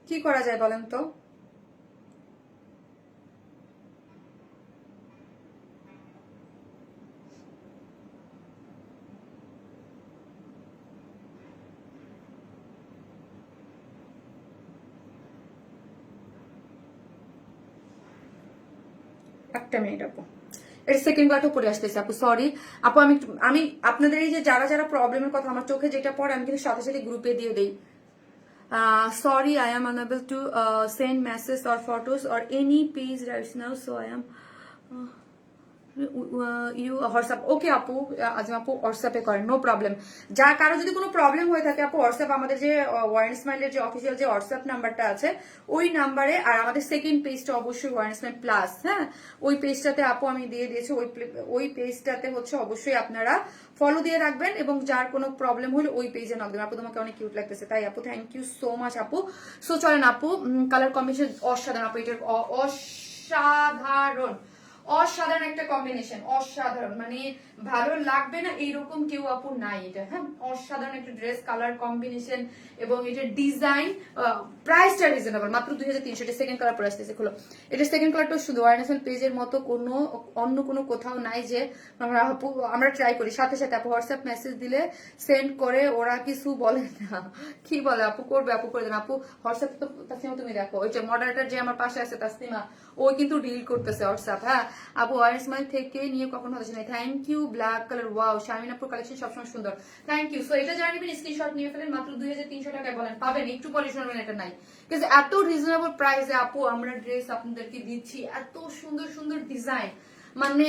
কি করা যায় বলেন তো। একটা মিনিট আপু, এর সেকেন্ড কার্ডও পরে আসতেছে আপু, সরি আপু। আমি আমি আপনাদের এই যে যারা যারা প্রবলেমের কথা আমার চোখে যেটা পড়ে আমি কিন্তু সাথে সাথে গ্রুপে দিয়ে দেই। Sorry, I am unable to send messages or photos or any page right now, so I am you WhatsApp. Okay আপু, আজম আপু হোয়াটসঅ্যাপে করেন, নো প্রবলেম। যা কারো যদি কোনো প্রবলেম হয়ে থাকে আপু, হোয়াটসঅ্যাপ আমাদের যে ওয়ারেন স্মাইলের যে অফিসিয়াল যে হোয়াটসঅ্যাপ নাম্বারটা আছে ওই নাম্বারে, আর আমাদের সেকেন্ড পেজটা অবশ্যই ওয়ারেন স্মাইল প্লাস, হ্যাঁ ওই পেজটাতে আপু আমি দিয়ে দিয়েছি, ওই পেজটাতে হচ্ছে অবশ্যই আপনারা ফলো দিয়ে রাখবেন, এবং যার কোনো প্রবলেম হলে ওই পেজে নক দেবেন। আপু তোমাকে অনেক কিউট লাগতেছে, তাই আপু থ্যাংক ইউ সো মাচ আপু। সো চলেন আপু, কালার কম্বিনেশন অসাধারণ আপু, এটার অসাধারণ, অসাধারণ একটা কম্বিনেশন, অসাধারণ, মানে ভালো লাগবে না এইরকম কেউ আপু নাই এটা। হ্যাঁ অসাধারণ একটা ড্রেস, কালার কম্বিনেশন এবং এটার ডিজাইন, প্রাইসটা রিজনেবল, মাত্র 2300। এটা সেকেন্ড কালার পরে আসতেছে, খোলো। এটা সেকেন্ড কালারটা শুধু ওয়ারনেসেল পেজের মতো কোনো অন্য কোনো কোথাও নাই যে আমরা ট্রাই করি, সাথে সাথে আপু হোয়াটসঅ্যাপ মেসেজ দিলে সেন্ড করে ওরা কিছু বলে না, কি বলে আপু করবে, আপু করে দেন আপু। হোয়াটসঅ্যাপ তো তাসনিমা তুমি দেখো, ওই যে মডারেটর যে আমার পাশে আছে তাসনিমা, ও কিন্তু ডিল করতেছে হোয়াটসঅ্যাপ। হ্যাঁ আপু ওয়ারেন স্মাইল থেকে নিয়ে কখনো হচ্ছে না, thank you. Black colour, wow, Sharmin আপুর কালেকশন সবসময় সুন্দর, থ্যাংক ইউ। সো এটা যারা নেবেন স্ক্রিনশট নিয়ে ফেলেন, মাত্র 2300 টাকায় বলেন পাবেন, একটু পরে শুনবেন এটা নাই, কিন্তু এত রিজনেবল প্রাইসে আপু আমরা ড্রেস আপনাদেরকে দিচ্ছি, এত সুন্দর সুন্দর ডিজাইন, মানে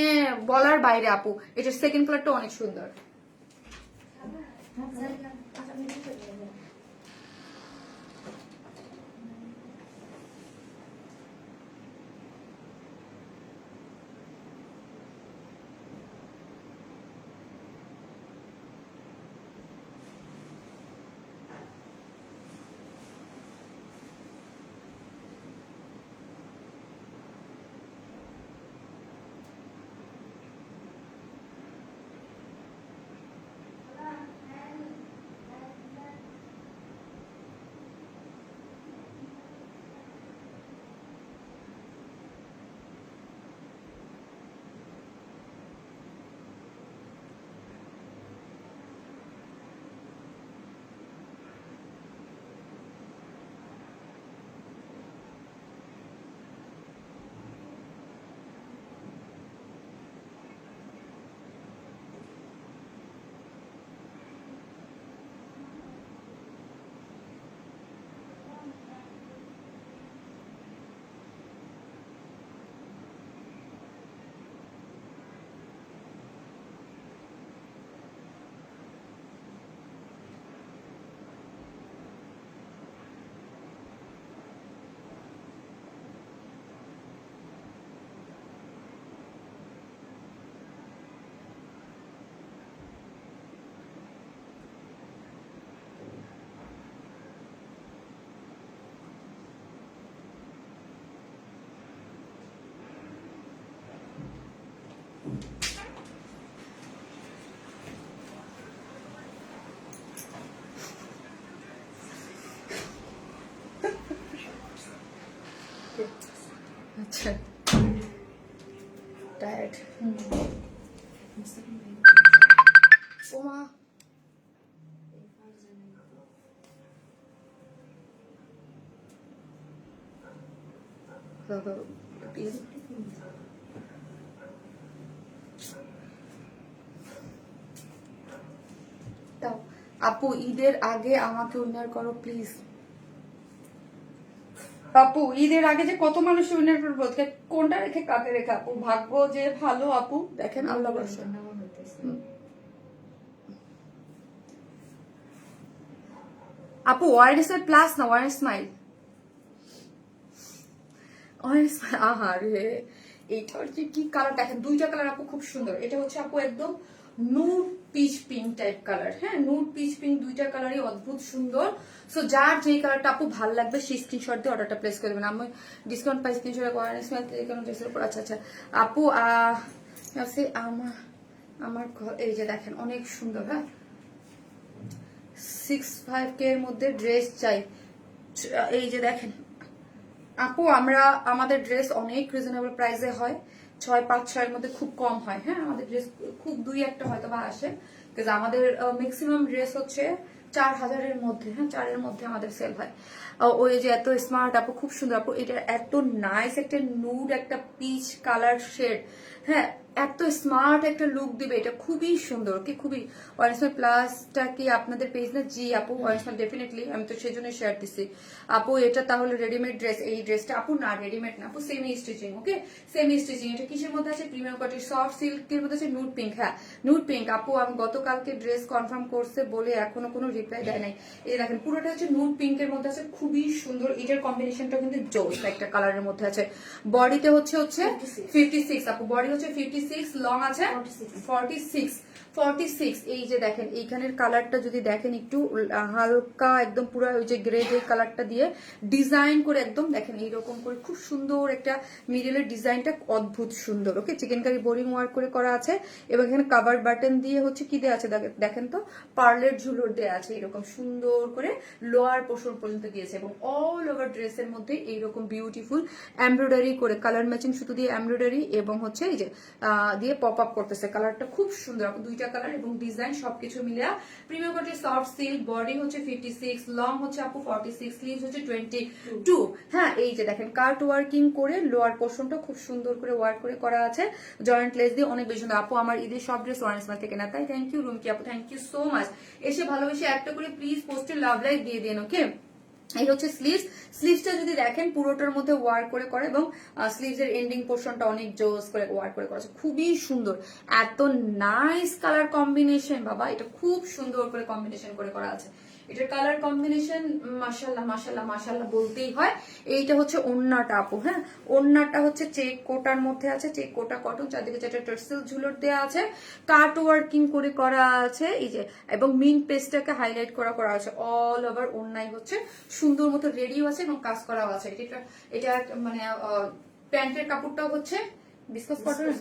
বলার বাইরে আপু। এটার সেকেন্ড কালারটা অনেক সুন্দর। টায়ার্ড। ওমা আপু ঈদের আগে আমাকে উইনার করো প্লিজ। আপু ঈদের আগে যে কত মানুষ উইনার করবো, কোনটা রেখে কাকে রেখে আপু, ভাগ্য যে ভালো আপু দেখেন আল্লাহ বর্ষা। আপু ওয়ারেস প্লাস না ওয়ারেস স্মাইল, ওয়ারেস আহা রে এইটার যে কি কালার দেখেন, দুইটা কালার আপু খুব সুন্দর। এটা হচ্ছে আপু একদম nude pitch pink type colour, হ্যাঁ নুড পিচ পিঙ্ক, দুইটা কালারই অদ্ভুত সুন্দর। সো যার যেই কালারটা আপু ভালো লাগবে সেই স্ক্রিনশট দিয়ে অর্ডারটা প্লেস করে দেবেন। আমি ডিসকাউন্ট পাই স্ক্রিনশট ওয়ারেস স্মাইল কেন ড্রেসের উপর। আচ্ছা আচ্ছা আপু আমার এই যে দেখেন অনেক সুন্দর, হ্যাঁ 65K এর মধ্যে ড্রেস চাই। এই যে দেখেন আপু আমরা আমাদের ড্রেস অনেক রিজনেবল প্রাইসে হয়, 6-5-6 এর মধ্যে খুব কম হয়, হ্যাঁ আমাদের ড্রেস খুব 2-1টা হয়তো বা আসে, কিন্তু আমাদের ম্যাক্সিমাম ড্রেস হচ্ছে 4000-এর মধ্যে, হ্যাঁ 4-এর মধ্যে আমাদের সেল হয়। ওই যে এত স্মার্ট আপু, খুব সুন্দর আপু, এটা এত নাইস একটা নুড একটা পিচ কালার শেড, হ্যাঁ এত স্মার্ট একটা লুক দিবে, এটা খুবই সুন্দর। কি খুবই ওয়ারেন্সমেন্ট প্লাসটা কি আপনাদের পেজ না? জি আপু ওয়ারেন্সমেন্ট ডেফিনেটলি, আমি তো সেই জন্য শেয়ার দিচ্ছি আপু। এটা তাহলে রেডিমেড ড্রেস, এই ড্রেসটা আপু না রেডিমেড না আপু, সেমি স্টিচিং, ওকে সেমি স্টিচিং। এটা কিসের মধ্যে আছে? প্রিমিয়াম কোয়ালিটির সফট সিল্কের মধ্যে আছে নুড পিঙ্ক, হ্যাঁ নুড পিঙ্ক আপু। আমি গতকালকে ড্রেস কনফার্ম করছে বলে এখনো কোনো রিপ্লাই দেয় নাই। এই দেখেন পুরোটা হচ্ছে নুড পিঙ্কের মধ্যে আছে, খুবই সুন্দর। এটার কম্বিনেশনটা কিন্তু জোস একটা কালারের মধ্যে আছে। বডিতে হচ্ছে 56 আপু, বডি হচ্ছে 56, লং আছে 46। এই যে দেখেন এইখানের কালারটা যদি দেখেন একটু হালকা একদম পুরো ওই যে গ্রে যে কালারটা দিয়ে ডিজাইন করে একদম দেখেন এইরকম করে খুব সুন্দর একটা মিডলের ডিজাইনটা অদ্ভুত সুন্দর। ওকে চিকেন কারি বোরিং ওয়ার্ক করে করা আছে, এবং এখানে কাভার বাটন দিয়ে হচ্ছে কি দেওয়া আছে দেখেন তো, পার্লের ঝুলোর দেওয়া আছে এরকম সুন্দর করে লোয়ার পোর্শন পর্যন্ত দিয়েছে, এবং অল ওভার ড্রেসের মধ্যে এইরকম বিউটিফুল এমব্রয়ডারি করে কালার ম্যাচিং সুতো দিয়ে এমব্রয়ডারি, এবং হচ্ছে এই যে দিয়ে পপ আপ করতেছে। কালারটা খুব সুন্দর, দুইটা কালার এবং ডিজাইন সবকিছু মিলে প্রিমিয়াম কোয়ালিটির সফট সিল্ক। বডি হচ্ছে 56, লং হচ্ছে আপু 46, স্লিভস হচ্ছে 22। হ্যাঁ এই যে দেখেন কাট ওয়ার্কিং করে লোয়ার পোর্শনটা খুব সুন্দর করে ওয়ার্ক করে করা আছে, জয়েন্ট লেস দিয়ে অনেক বেশি সুন্দর। আপু আমার ঈদের সব ড্রেস ওয়ারেন্সমাল থেকে না, তাই থ্যাংক ইউ রুমকি আপু, থ্যাংক ইউ সো মাচ। এসে ভালোবেসে একটা করে প্লিজ পোস্টে লাভ লাইক দিয়ে দিন, ওকে। এই হচ্ছে স্লিভসটা যদি দেখেন পুরোটার মধ্যে ওয়ার্ক করে করা, এবং স্লিভস এর এন্ডিং পোর্শনটা অনেক জোস করে ওয়ার্ক করে করা আছে, খুবই সুন্দর। এত নাইস কালার কম্বিনেশন বাবা, এটা খুব সুন্দর করে কম্বিনেশন করে করা আছে। এটার কালার কম্বিনেশন মাশাআল্লাহ মাশাআল্লাহ মাশাআল্লাহ বলতেই হয়। এইটা হচ্ছে ওড়নাটা আপু, হ্যাঁ ওড়নাটা হচ্ছে চেক কোটার মধ্যে আছে, চেক কোটা কটন, চারদিকে চারটা টার্সেল ঝুলর দেওয়া আছে, কাট ওয়ার্কিং করে করা আছে এই যে, এবং মিন পেস্টটাকে হাইলাইট করা আছে। অল ওভার ওড়নাই হচ্ছে সুন্দর মতো রেডিও আছে এবং কাজ করাও আছে। এটা মানে প্যান্টের কাপড়টাও হচ্ছে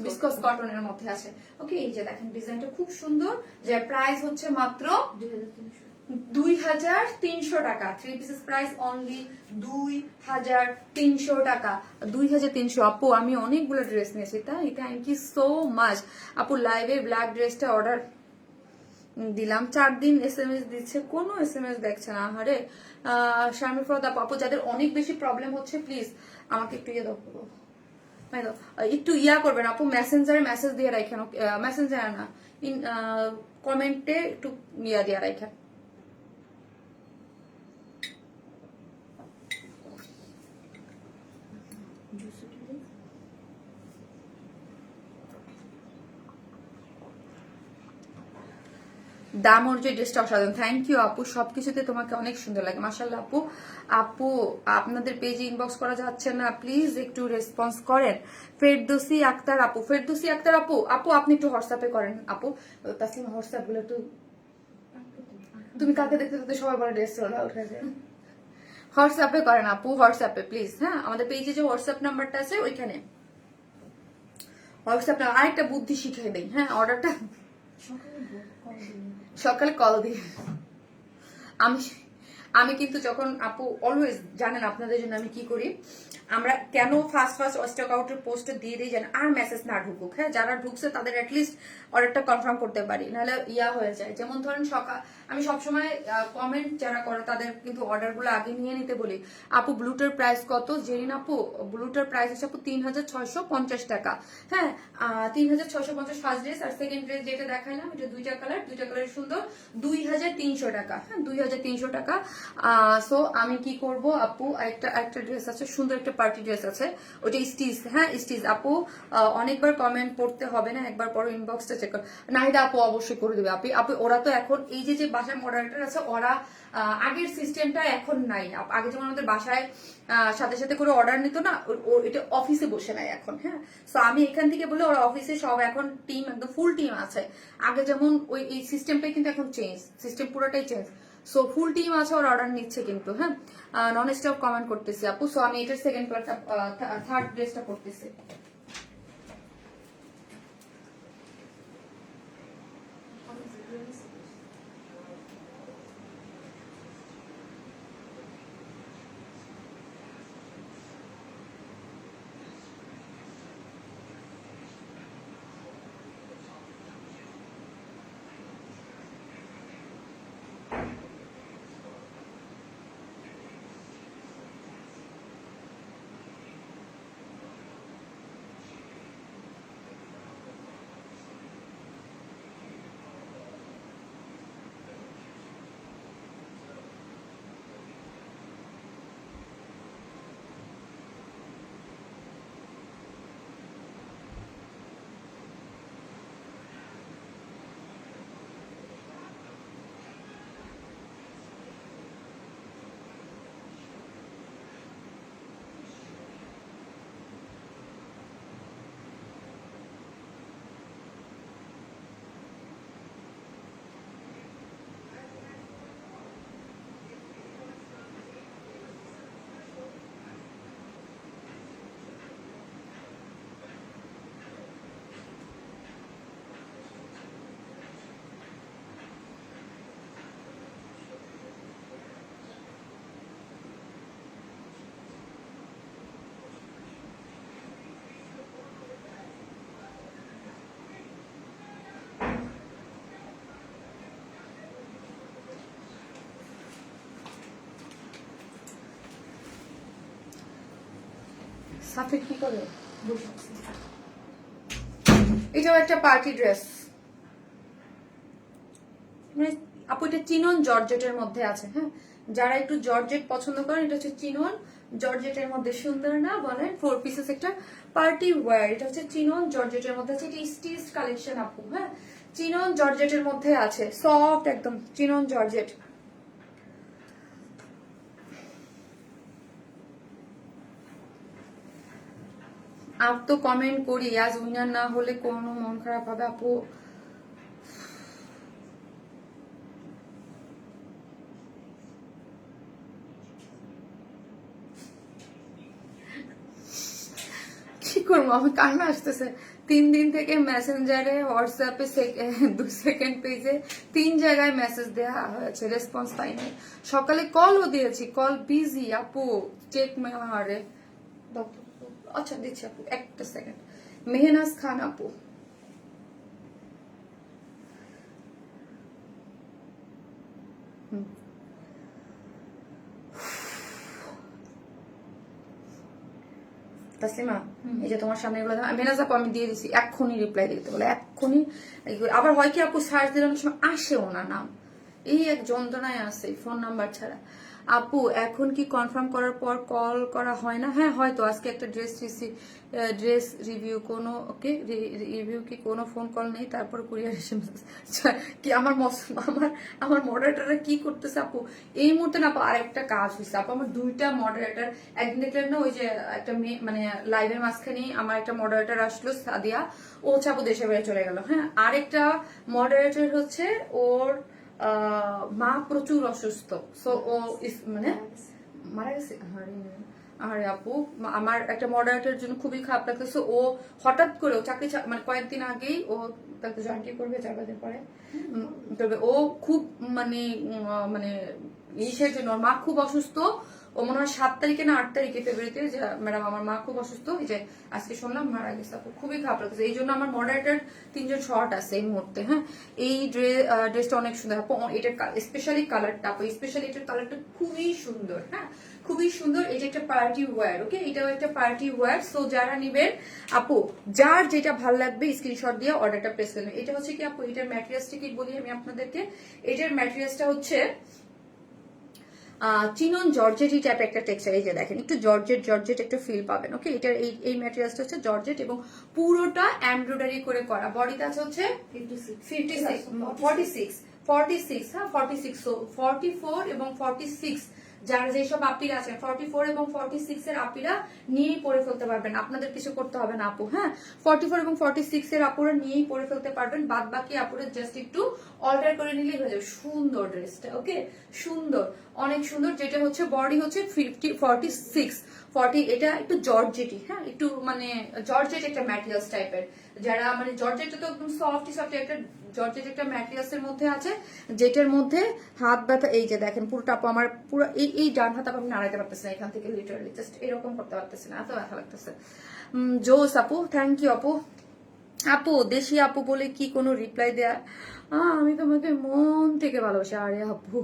বিসকস কটনের মধ্যে আছে, ওকে। এই যে দেখেন ডিজাইনটা খুব সুন্দর, যে প্রাইস হচ্ছে মাত্র 2300 টাকা। 3 পিসেস প্রাইস অনলি 2300 টাকা, 2300 আপু। আমি অনেকগুলো ড্রেস নিয়েছি, তাই থ্যাংক ইউ সো মাচ আপু। লাইভে ব্ল্যাক ড্রেসটা অর্ডার দিলাম, 4 দিন SMS দিচ্ছে, কোনো SMS দেখছে না। আহারে শারমিন ফরদ আপু, যাদের অনেক বেশি প্রবলেম হচ্ছে প্লিজ আমাকে একটু ইয়ে দাও, একটু ইয়া করবেন আপু, মেসেঞ্জারে মেসেজ দিয়ে রাখেন, মেসেঞ্জার না কমেন্টে একটু ইয়া দিয়ে রাখেন। দামর যে ড্রেসটা অসাধারণ, থ্যাংক ইউ আপু, সবকিছুতে তোমাকে অনেক সুন্দর লাগে মাশাআল্লাহ আপু। আপু আপনাদের পেজে ইনবক্স করা যাচ্ছে না, প্লিজ একটু রেসপন্স করেন। ফেরদৌসী আক্তার আপু, ফেরদৌসী আক্তার আপু, আপু আপনি একটু হোয়াটসঅ্যাপে করেন আপু। তাসলিম হোয়াটসঅ্যাপ গুলো একটু, তুমি কাকে দেখতে দেখতে সবাই বলে ড্রেস চলে উঠে যায়, হোয়াটসঅ্যাপে করেন আপু, হোয়াটসঅ্যাপে প্লিজ। হ্যাঁ আমাদের পেজে যে হোয়াটসঅ্যাপ নাম্বারটা আছে ওইখানে হোয়াটসঅ্যাপ। আরেকটা বুদ্ধি শিখিয়ে দেই, হ্যাঁ অর্ডারটা সকালে কল দিয়ে আমি কিন্তু যখন আপু অলওয়েজ জানেন আপনাদের জন্য আমি কি করি, আমরা কেন ফার্স্ট স্টক আউটের পোস্ট দিয়ে দিই জানেন, আর মেসেজ না ঢুকুক, হ্যাঁ যারা ঢুকছে তাদের অ্যাটলিস্ট অর্ডারটা কনফার্ম করতে পারি, নাহলে ইয়া হয়ে যায়। যেমন ধরেন সকাল আমি সবসময় কমেন্ট যারা করে তাদের কিন্তু অর্ডারগুলো আগে নিয়ে নিতে বলি। আপু ব্লুটার প্রাইস কত? জেরিন আপু ব্লুটার প্রাইস হচ্ছে আপু 3650 টাকা। হ্যাঁ 3650 ফার্স্ট ড্রেস, আর সেকেন্ড ড্রেস যেটা দেখাইলাম এটা দুইটা কালার সুন্দর, 2300 টাকা। হ্যাঁ 2300 টাকা। সো আমি কি করব আপু, একটা ড্রেস আছে সুন্দর, একটা পার্টি ড্রেস আছে, ওটা স্টিচ। হ্যাঁ স্টিচ আপু অনেকবার কমেন্ট পড়তে হবে না, একবার পরে ইনবক্সটা চেক কর। নাহিদা আপু অবশ্যই করে দেবে। আপু ওরা তো এখন এই যে বাসায় মডারেটর আছে, ওরা আগের সিস্টেমটা এখন নাই। আগে যেমন আমাদের বাসায় সাথে সাথে করে অর্ডার নিত না, এটা অফিসে বসে নাই এখন। হ্যাঁ সো আমি এখান থেকে বলে ওরা অফিসে সব এখন টিম একদম ফুল টিম আছে। আগে যেমন ওই এই সিস্টেমটাই কিন্তু এখন চেঞ্জ, সিস্টেম পুরোটাই চেঞ্জ। সো ফুল টিম আছে, ওর অর্ডার নিচ্ছে কিন্তু। হ্যাঁ নন স্টপ কমেন্ট করতেছি আপু। সো আমি এটার সেকেন্ড পার্টটা থার্ড ড্রেসটা করতেছি। সাফিক কি করে? এটাও একটা পার্টি ড্রেস, মানে আপু এটা চিনন জর্জেটের মধ্যে আছে। হ্যাঁ যারা একটু জর্জেট পছন্দ করেন, এটা হচ্ছে চিনন জর্জেটের মধ্যে, সুন্দর না বলেন? 4 পিসেস একটা পার্টি ওয়্যার, এটা হচ্ছে চিনন জর্জেটের মধ্যে আছে। এটা স্টিচ কালেকশন আপু। হ্যাঁ চিনন জর্জেটের মধ্যে আছে, সফট একদম চিনন জর্জেট। আপ তো কমেন্ট করি, আজ উইনার না হলে কোনো মন খারাপ হবে আপু। কি করবো, আমার কান্না আসতেছে। 3 দিন থেকে মেসেঞ্জারে, হোয়াটসঅ্যাপে, 2 সেকেন্ড পেজে 3 জায়গায় মেসেজ দেওয়া হয়েছে, রেসপন্স পাইনি। সকালে কলও দিয়েছি, কল বিজি আপু, চেক মেহারে। আচ্ছা দিচ্ছি আপু, একটা সেকেন্ড। মেহনাজ খান আপু, তাসলিমা এই যে তোমার সামনে এগুলো মেনাজ আপু আমি দিয়ে দিছি, এক্ষুনি রিপ্লাই দিতে বলে, এক্ষুনি। আবার হয় কি আপু সার্চ দিলে অনেক সময় আসেও না নাম, এই এক যন্ত্রণায় আছে ফোন নাম্বার ছাড়া। আপু এখন কি কনফার্ম করার পর কল করা হয় না? হ্যাঁ হয়তো আজকে একটা ড্রেস রিভিউ কোনো ওকে রিভিউ কি কোনো ফোন কল নেই, তারপর কুরিয়ার এসে কি আমার আমার মডারেটররা কি করতেছে আপু এই মুহূর্তে? না আপু আরেকটা কাজ হয়েছে আপু, আমার 2টা মডারেটর। একদিন দেখলেন না ওই যে একটা মেয়ে মানে লাইভের মাঝখানে আমার একটা মডারেটর আসলো সাদিয়া, ও চাপু দেশে বেড়ে চলে গেল। হ্যাঁ আরেকটা মডারেটর হচ্ছে ওর মা প্রচুর অসুস্থ, সো ও মানে মারা গেছে। আরে আপু আমার একটা মডারেটরের জন্য খুবই খারাপ লাগতেছে। ও হঠাৎ করে ও চাকরি মানে কয়েকদিন আগেই ও তাকে জয়েন কি করবে 4-5 দিন পরে, তবে ও খুব মানে মানে ইসের জন্য, ওর মা খুব অসুস্থ। ও মনে হয় 7 তারিখে না 8 তারিখে ফেব্রুয়ারিতে, যে ম্যাডাম আমার মা খুব অসুস্থ, এই যে আজকে শুনলাম মারা গেছে। খুবই খারাপ লাগছে। এই জন্য আমার মডারেটর 3জন শর্ট আছে এই মুহূর্তে। হ্যাঁ, এই ড্রেসটা অনেক সুন্দর। এটার স্পেশালি কালারটা, স্পেশালি এটার কালারটা খুবই সুন্দর। হ্যাঁ, খুবই সুন্দর। এটা একটা পার্টি ওয়্যার। ওকে, এটাও একটা পার্টি ওয়্যার। সো যারা নিবেন আপু, যার যেটা ভালো লাগবে স্ক্রিনশট দিয়ে অর্ডারটা প্লেস করবেন। এটা হচ্ছে কি আপু, এটার ম্যাটেরিয়ালসটা কি বলি আমি আপনাদেরকে। এটার ম্যাটেরিয়ালসটা হচ্ছে চিনন জর্জেটি টাইপ একটা টেক্সচার। এই যে দেখেন, একটু জর্জেট একটা ফিল পাবেন। ওকে, এটার এই ম্যাটেরিয়ালসটা হচ্ছে জর্জেট এবং পুরোটা এমব্রয়ডারি করে করা। বডিতে আছে হচ্ছে 46, হ্যাঁ 46, সো 44 এবং 46 যারা যেসব আপিরা আছেন 44 এবং 46 এর আপিরা নিয়েই পরে ফেলতে পারবেন, আপনাদের কিছু করতে হবে না আপু। হ্যাঁ, 44 এবং 46 এর আপুরা নিয়েই পরে ফেলতে পারবেন, বাদ বাকি আপুরা জাস্ট একটু অল্টার করে নিলেই হয়ে যাবে। সুন্দর ড্রেসটা, ওকে সুন্দর, অনেক সুন্দর। যেটা হচ্ছে বডি হচ্ছে 40, এটা একটু জর্জেটি। হ্যাঁ, একটু মানে জর্জেট একটা ম্যাটেরিয়ালস টাইপের। যারা মানে জর্জেটটা তো একদম সফট একটা জর্জেট একটা ম্যাটেরিয়ালস এর মধ্যে আছে, যেটার মধ্যে হাত ব্যথা। এই যে দেখেন পুরোটা আপু আমার পুরো এই ডান হাত আপু আমি নাড়াইতে পারতেছি না, এখান থেকে লিটারালি জাস্ট এরকম করতে পারতেছি না, এত ব্যথা লাগতেছে। জোস আপু, থ্যাংক ইউ আপু। আপু দেশি আপু বলে কি কোনো রিপ্লাই দেয়া? আমি তোমাকে মন থেকে ভালোবাসি। আরে আপু,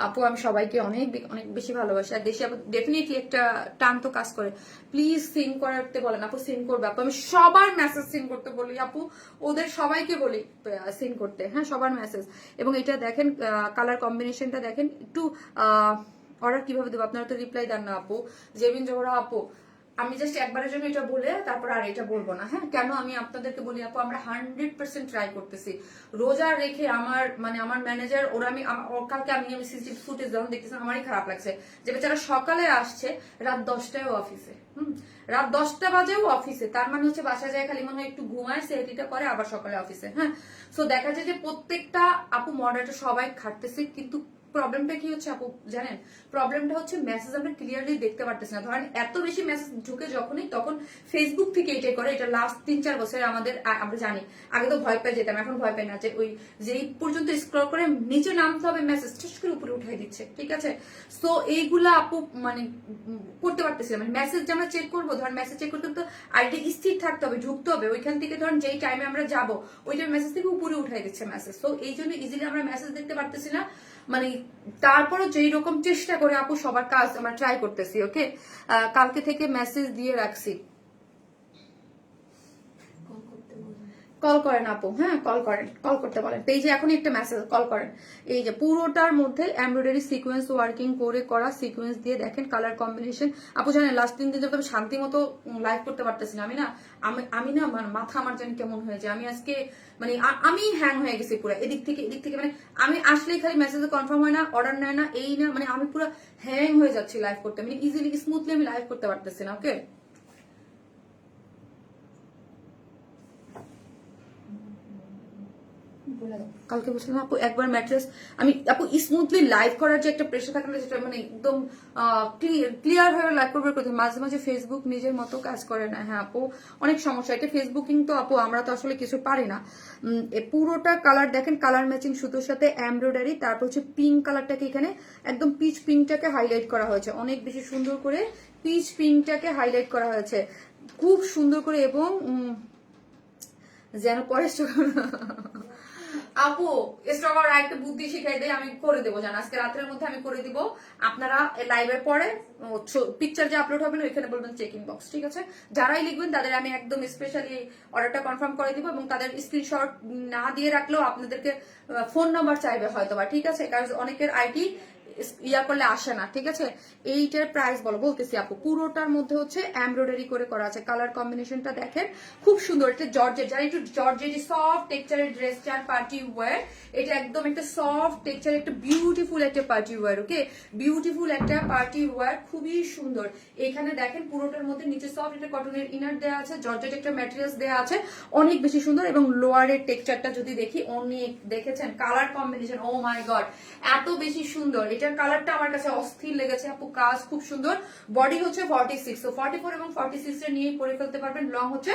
আপু আমি সবাইকে অনেক অনেক বেশি ভালোবাসি। আর দেশি আপু ডেফিনেটলি একটা টান তো কাজ করে। প্লিজ সিন করতে বলেন আপু, সিন করবে আপু। আমি সবার মেসেজ সিন করতে বলি আপু, ওদের সবাইকে বলি সিন করতে। হ্যাঁ, সবার মেসেজ। এবং এটা দেখেন কালার কম্বিনেশনটা দেখেন একটু। অর্ডার কিভাবে দেবো? আপনারা তো রিপ্লাই দেন না আপু। জেবিন জোহরা আপু, আমি জাস্ট একবারের জন্য এটা বলে তারপর আর এটা বলবো না। হ্যাঁ, কেন আমি আপনাদেরকে বলি আপু, আমরা 100% ট্রাই করতেছি। রোজা রেখে আমার ম্যানেজার ওরা, কালকে আমি সিসিটিভি ফুটেজ যখন দেখতেছি আমারই খারাপ লাগছে যে বেচারা সকালে আসছে, রাত 10টায় অফিসে। রাত 10টা বাজেও অফিসে, তার মানে হচ্ছে বাসায় যায় খালি মনে হয় একটু ঘুমায়, সেটিটা করে, আবার সকালে অফিসে। হ্যাঁ, সো দেখা যায় যে প্রত্যেকটা আপু মডারেটর সবাই খাটতেছে, কিন্তু প্রবলেমটা কি হচ্ছে আপু জানেন? প্রবলেমটা হচ্ছে মেসেজ আমরা ক্লিয়ারলি দেখতে পারতেছি না। ধরেন এত বেশি মেসেজ ঢুকে যখনই, তখন ফেসবুক থেকে এটাই করে। এটা লাস্ট 3-4 বছরে আমাদের, আমরা জানি। আগে তো ভয় পেয়ে যেতাম, এখন ভয় পাই না। যে ওই যেই পর্যন্ত স্ক্রল করে নিচে নামতে হবে, মেসেজ ঠুস করে উপরে উঠাই দিচ্ছে। ঠিক আছে, সো এইগুলা আপু মানে করতে পারতেছি না। মানে মেসেজ যে আমরা চেক করবো, ধরেন মেসেজ চেক করতে তো আইডি স্থির থাকতে হবে, ঢুকতে হবে ওইখান থেকে। ধরেন যেই টাইমে আমরা যাবো ওইটার মেসেজ থেকে উপরে উঠাই দিচ্ছে মেসেজ। তো এই জন্য ইজিলি আমরা মেসেজ দেখতে পারতেছি না। মানে তারপরও যেই রকম চেষ্টা করে আপু সবার কাজ আমরা ট্রাই করতেছি। ওকে, কালকে থেকে মেসেজ দিয়ে রাখছি। কল করেন আপু, হ্যাঁ কল করেন, কল করতে বলেন। পেজে এখনই একটা মেসেজ, কল করেন। এই যে পুরোটার মধ্যে এমব্রয়ডারি সিকোয়েন্স ওয়ার্কিং করে করা, সিকোয়েন্স দিয়ে দেখেন কালার কম্বিনেশন। আপু জানেন লাস্ট 3 দিন ধরে আমি শান্তি মতো লাইভ করতে পারতেছি না। আমি না মাথা আমার জানি কেমন হয়ে যায়। আমি আজকে মানে আমি হ্যাং হয়ে গেছি পুরো, এদিক থেকে মানে আমি আসলেই খালি মেসেজে কনফার্ম হয় না, অর্ডার নেয় না, এই না, মানে আমি পুরো হ্যাং হয়ে যাচ্ছি লাইভ করতে। মানে ইজিলি স্মুথলি আমি লাইভ করতে পারতেছি না। ওকে, কালকে বলছিলাম আপু একবার ম্যাট্রেস আমি আপু স্মুথলি লাইভ করার যে একটা প্রেশার থাকে না, সেটা মানে একদম ক্লিয়ার হয়ে লাইভ করবার কথা। মাঝে মাঝে ফেসবুক নিজের মতো কাজ করে না। হ্যাঁ আপু, অনেক সমস্যা। এটা ফেসবুকিং তো আপু, আমরা তো আসলে কিছু পারি না। পুরোটা কালার দেখেন, কালার ম্যাচিং সুতোর সাথে এমব্রয়ডারি। তারপর হচ্ছে পিঙ্ক কালারটাকে এখানে একদম পিচ পিঙ্কটাকে হাইলাইট করা হয়েছে, অনেক বেশি সুন্দর করে পিচ পিঙ্কটাকে হাইলাইট করা হয়েছে খুব সুন্দর করে। এবং যেন পরে আপু স্ট্রগার একটা বুদ্ধি শিখাই দেয়, আমি করে দেবো জান, আজকে রাতের মধ্যে আমি করে দিব। আপনারা লাইভের পরে পিকচার যে আপলোড হবে না ওইখানে বলবেন চেকিং বক্স। ঠিক আছে, যারাই লিখবেন তাদের আমি একদম স্পেশালি অর্ডারটা কনফার্ম করে দিব। এবং তাদের স্ক্রিনশট না দিয়ে রাখলেও আপনাদেরকে ফোন নাম্বার চাইবে হয়তো বা। ঠিক আছে, কারণ অনেকের আইডি ইয়া করলে আসে না। ঠিক আছে, এইটার প্রাইস বলতেছি আপু। পুরোটার মধ্যে হচ্ছে এমব্রয়ডারি করে করা আছে। কালার কম্বিনেশনটা দেখেন খুব সুন্দর। এটা জর্জেট, যারা একটু জর্জেট সফট টেক্সচারের ড্রেস চার পার্টি ওয়্যার, এটা একদম একটা সফট টেক্সচার, একটা বিউটিফুল একটা পার্টি ওয়্যার। ওকে, বিউটিফুল একটা পার্টি ওয়্যার, খুবই সুন্দর। এখানে দেখেন পুরোটার মধ্যে নিচে সফট একটা কটনের ইনার দেওয়া আছে, জর্জেট একটা ম্যাটেরিয়ালস দেওয়া আছে, অনেক বেশি সুন্দর। এবং লোয়ারের টেক্সচারটা যদি দেখি, অনেক দেখেছেন কালার কম্বিনেশন, ও মাই গড এত বেশি সুন্দর। এটার কালারটা আমার কাছে অস্থির লেগেছে আপু, কাজ খুব সুন্দর। বডি হচ্ছে 46, তো 44 এবং 46 এর নিয়ে পরে ফেলতে পারবেন। লং হচ্ছে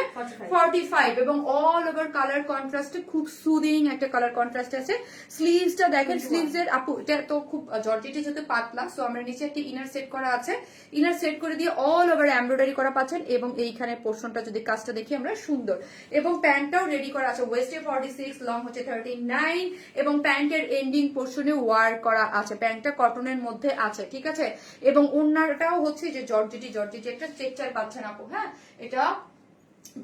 45 এবং অল ওভার কালার কন্ট্রাস্টে খুব সুদিং একটা কালার কন্ট্রাস্ট আছে। স্লিভসটা দেখেন, স্লিভস এর আপু এটা তো খুব জর্জেটে যেতে পাতলা, সো আমরা নিচে একটা ইনার সেট করা আছে, ইনার সেট করে দিয়ে অল ওভার এমব্রয়ডারি করা পাচ্ছেন। এবং এইখানে পোর্শনটা যদি কাজটা দেখি আমরা সুন্দর, এবং প্যান্টটাও রেডি করা আছে, ওয়েস্টে 46, লং হচ্ছে 39 এবং প্যান্টের এন্ডিং পোর্শনে ওয়ার করা আছে। প্যান্টটা কটনের মধ্যে আছে, ঠিক আছে। এবং ওড়নাটাও হচ্ছে যে জর্জেটি একটা টেক্সচার পাচ্ছেন আপু। হ্যাঁ, এটা